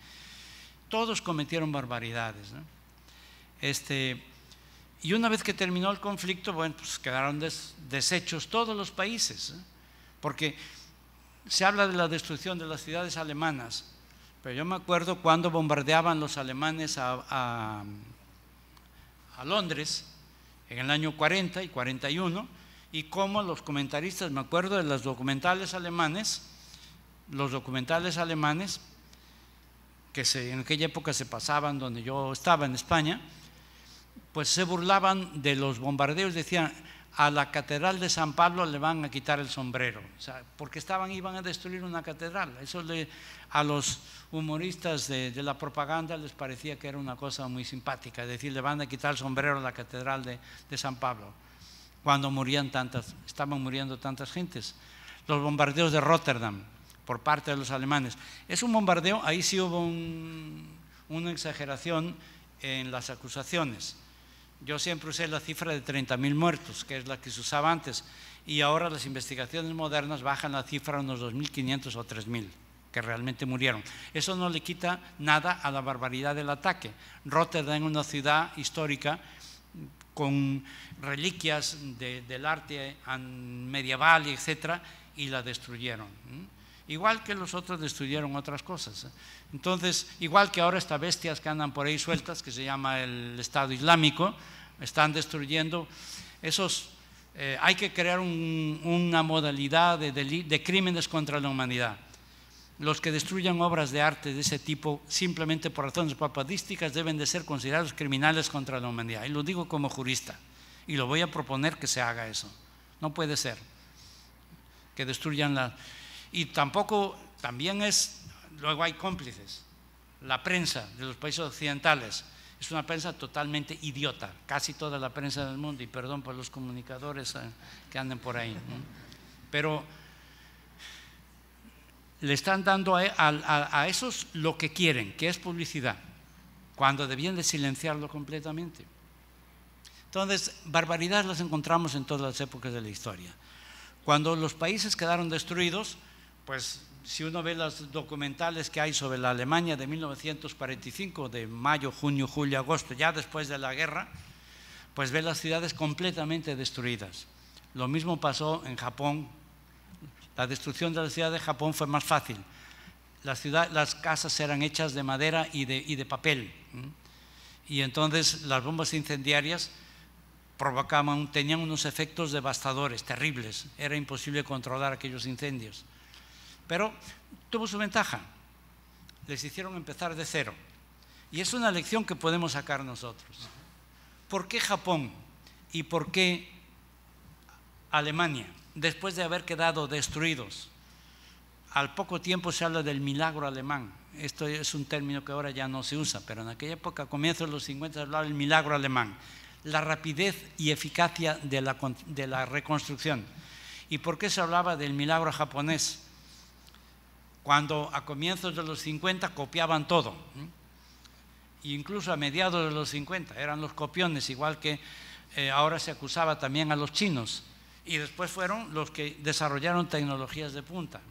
Todos cometieron barbaridades, ¿no? Y una vez que terminó el conflicto, bueno, pues quedaron deshechos todos los países, ¿eh? Porque se habla de la destrucción de las ciudades alemanas, pero yo me acuerdo cuando bombardeaban los alemanes a Londres en el año 40 y 41, y cómo los comentaristas, me acuerdo de los documentales alemanes que en aquella época se pasaban donde yo estaba en España, pues se burlaban de los bombardeos, decían: a la catedral de San Pablo le van a quitar el sombrero, o sea, porque iban a destruir una catedral. Eso a los humoristas de la propaganda les parecía que era una cosa muy simpática, es decir, le van a quitar el sombrero a la catedral de San Pablo, cuando estaban muriendo tantas gentes. Los bombardeos de Rotterdam por parte de los alemanes, es un bombardeo, ahí sí hubo una exageración en las acusaciones. Yo siempre usé la cifra de 30.000 muertos, que es la que se usaba antes, y ahora las investigaciones modernas bajan la cifra a unos 2.500 o 3.000 que realmente murieron. Eso no le quita nada a la barbaridad del ataque. Rotterdam es una ciudad histórica con reliquias del arte medieval, etcétera, y la destruyeron. Igual que los otros destruyeron otras cosas. Entonces, igual que ahora estas bestias que andan por ahí sueltas, que se llama el Estado Islámico, están destruyendo esos. Hay que crear una modalidad de crímenes contra la humanidad. Los que destruyan obras de arte de ese tipo simplemente por razones propagandísticas deben de ser considerados criminales contra la humanidad. Y lo digo como jurista, y lo voy a proponer que se haga eso. No puede ser que destruyan Y tampoco, luego hay cómplices. La prensa de los países occidentales es una prensa totalmente idiota, casi toda la prensa del mundo, y perdón por los comunicadores que anden por ahí, ¿no? Pero le están dando a esos lo que quieren, que es publicidad, cuando debían de silenciarlo completamente. Entonces, barbaridades las encontramos en todas las épocas de la historia. Cuando los países quedaron destruidos, pues si uno ve los documentales que hay sobre la Alemania de 1945, de mayo, junio, julio, agosto, ya después de la guerra, pues ve las ciudades completamente destruidas. Lo mismo pasó en Japón. La destrucción de la ciudad de Japón fue más fácil. Las casas eran hechas de madera y de papel. Y entonces las bombas incendiarias tenían unos efectos devastadores, terribles. Era imposible controlar aquellos incendios. Pero tuvo su ventaja. Les hicieron empezar de cero. Y es una lección que podemos sacar nosotros. ¿Por qué Japón y por qué Alemania, después de haber quedado destruidos? Al poco tiempo se habla del milagro alemán. Esto es un término que ahora ya no se usa, pero en aquella época, a comienzos de los 50, se hablaba del milagro alemán. La rapidez y eficacia de la reconstrucción. ¿Y por qué se hablaba del milagro japonés? Cuando a comienzos de los 50 copiaban todo, e incluso a mediados de los 50 eran los copiones, igual que ahora se acusaba también a los chinos, y después fueron los que desarrollaron tecnologías de punta.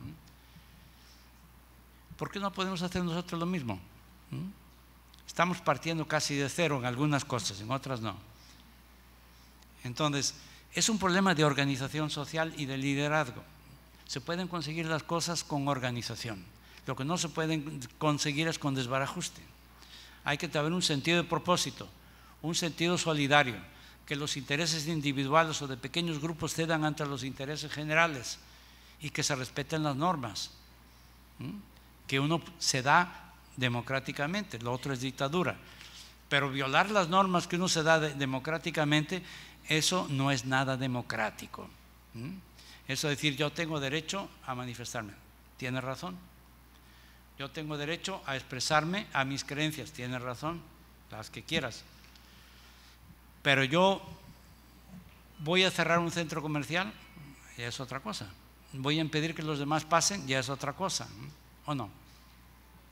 ¿Por qué no podemos hacer nosotros lo mismo? Estamos partiendo casi de cero en algunas cosas, en otras no. Entonces, Es un problema de organización social y de liderazgo. Se pueden conseguir las cosas con organización. Lo que no se pueden conseguir es con desbarajuste. Hay que tener un sentido de propósito, un sentido solidario, que los intereses individuales o de pequeños grupos cedan ante los intereses generales y que se respeten las normas, que uno se da democráticamente, lo otro es dictadura. Pero violar las normas que uno se da democráticamente, eso no es nada democrático. Eso es decir, yo tengo derecho a manifestarme. ¿Tiene razón? Yo tengo derecho a expresarme a mis creencias. ¿Tienes razón? Las que quieras. Pero yo voy a cerrar un centro comercial, ya es otra cosa. Voy a impedir que los demás pasen, ya es otra cosa. ¿O no?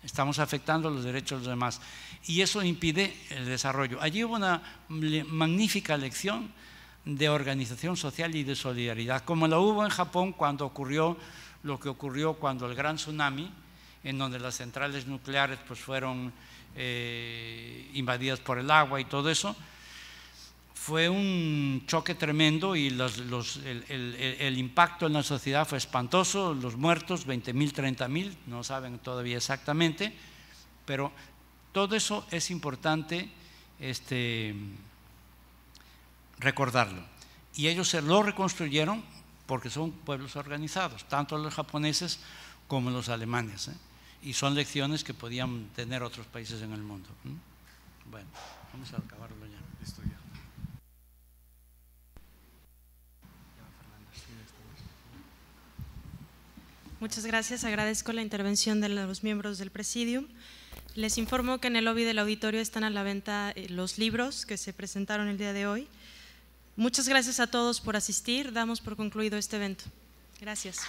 Estamos afectando los derechos de los demás. Y eso impide el desarrollo. Allí hubo una magnífica lección de organización social y de solidaridad, como la hubo en Japón cuando ocurrió lo que ocurrió cuando el gran tsunami, en donde las centrales nucleares pues fueron invadidas por el agua y todo eso. Fue un choque tremendo y el impacto en la sociedad fue espantoso. Los muertos, 20.000, 30.000, no saben todavía exactamente, pero todo eso es importante recordarlo. Y ellos se lo reconstruyeron porque son pueblos organizados, tanto los japoneses como los alemanes, y son lecciones que podían tener otros países en el mundo. Bueno, vamos a acabarlo ya. Listo ya. Muchas gracias, agradezco la intervención de los miembros del Presidium. Les informo que en el lobby del auditorio están a la venta los libros que se presentaron el día de hoy. Muchas gracias a todos por asistir, damos por concluido este evento. Gracias.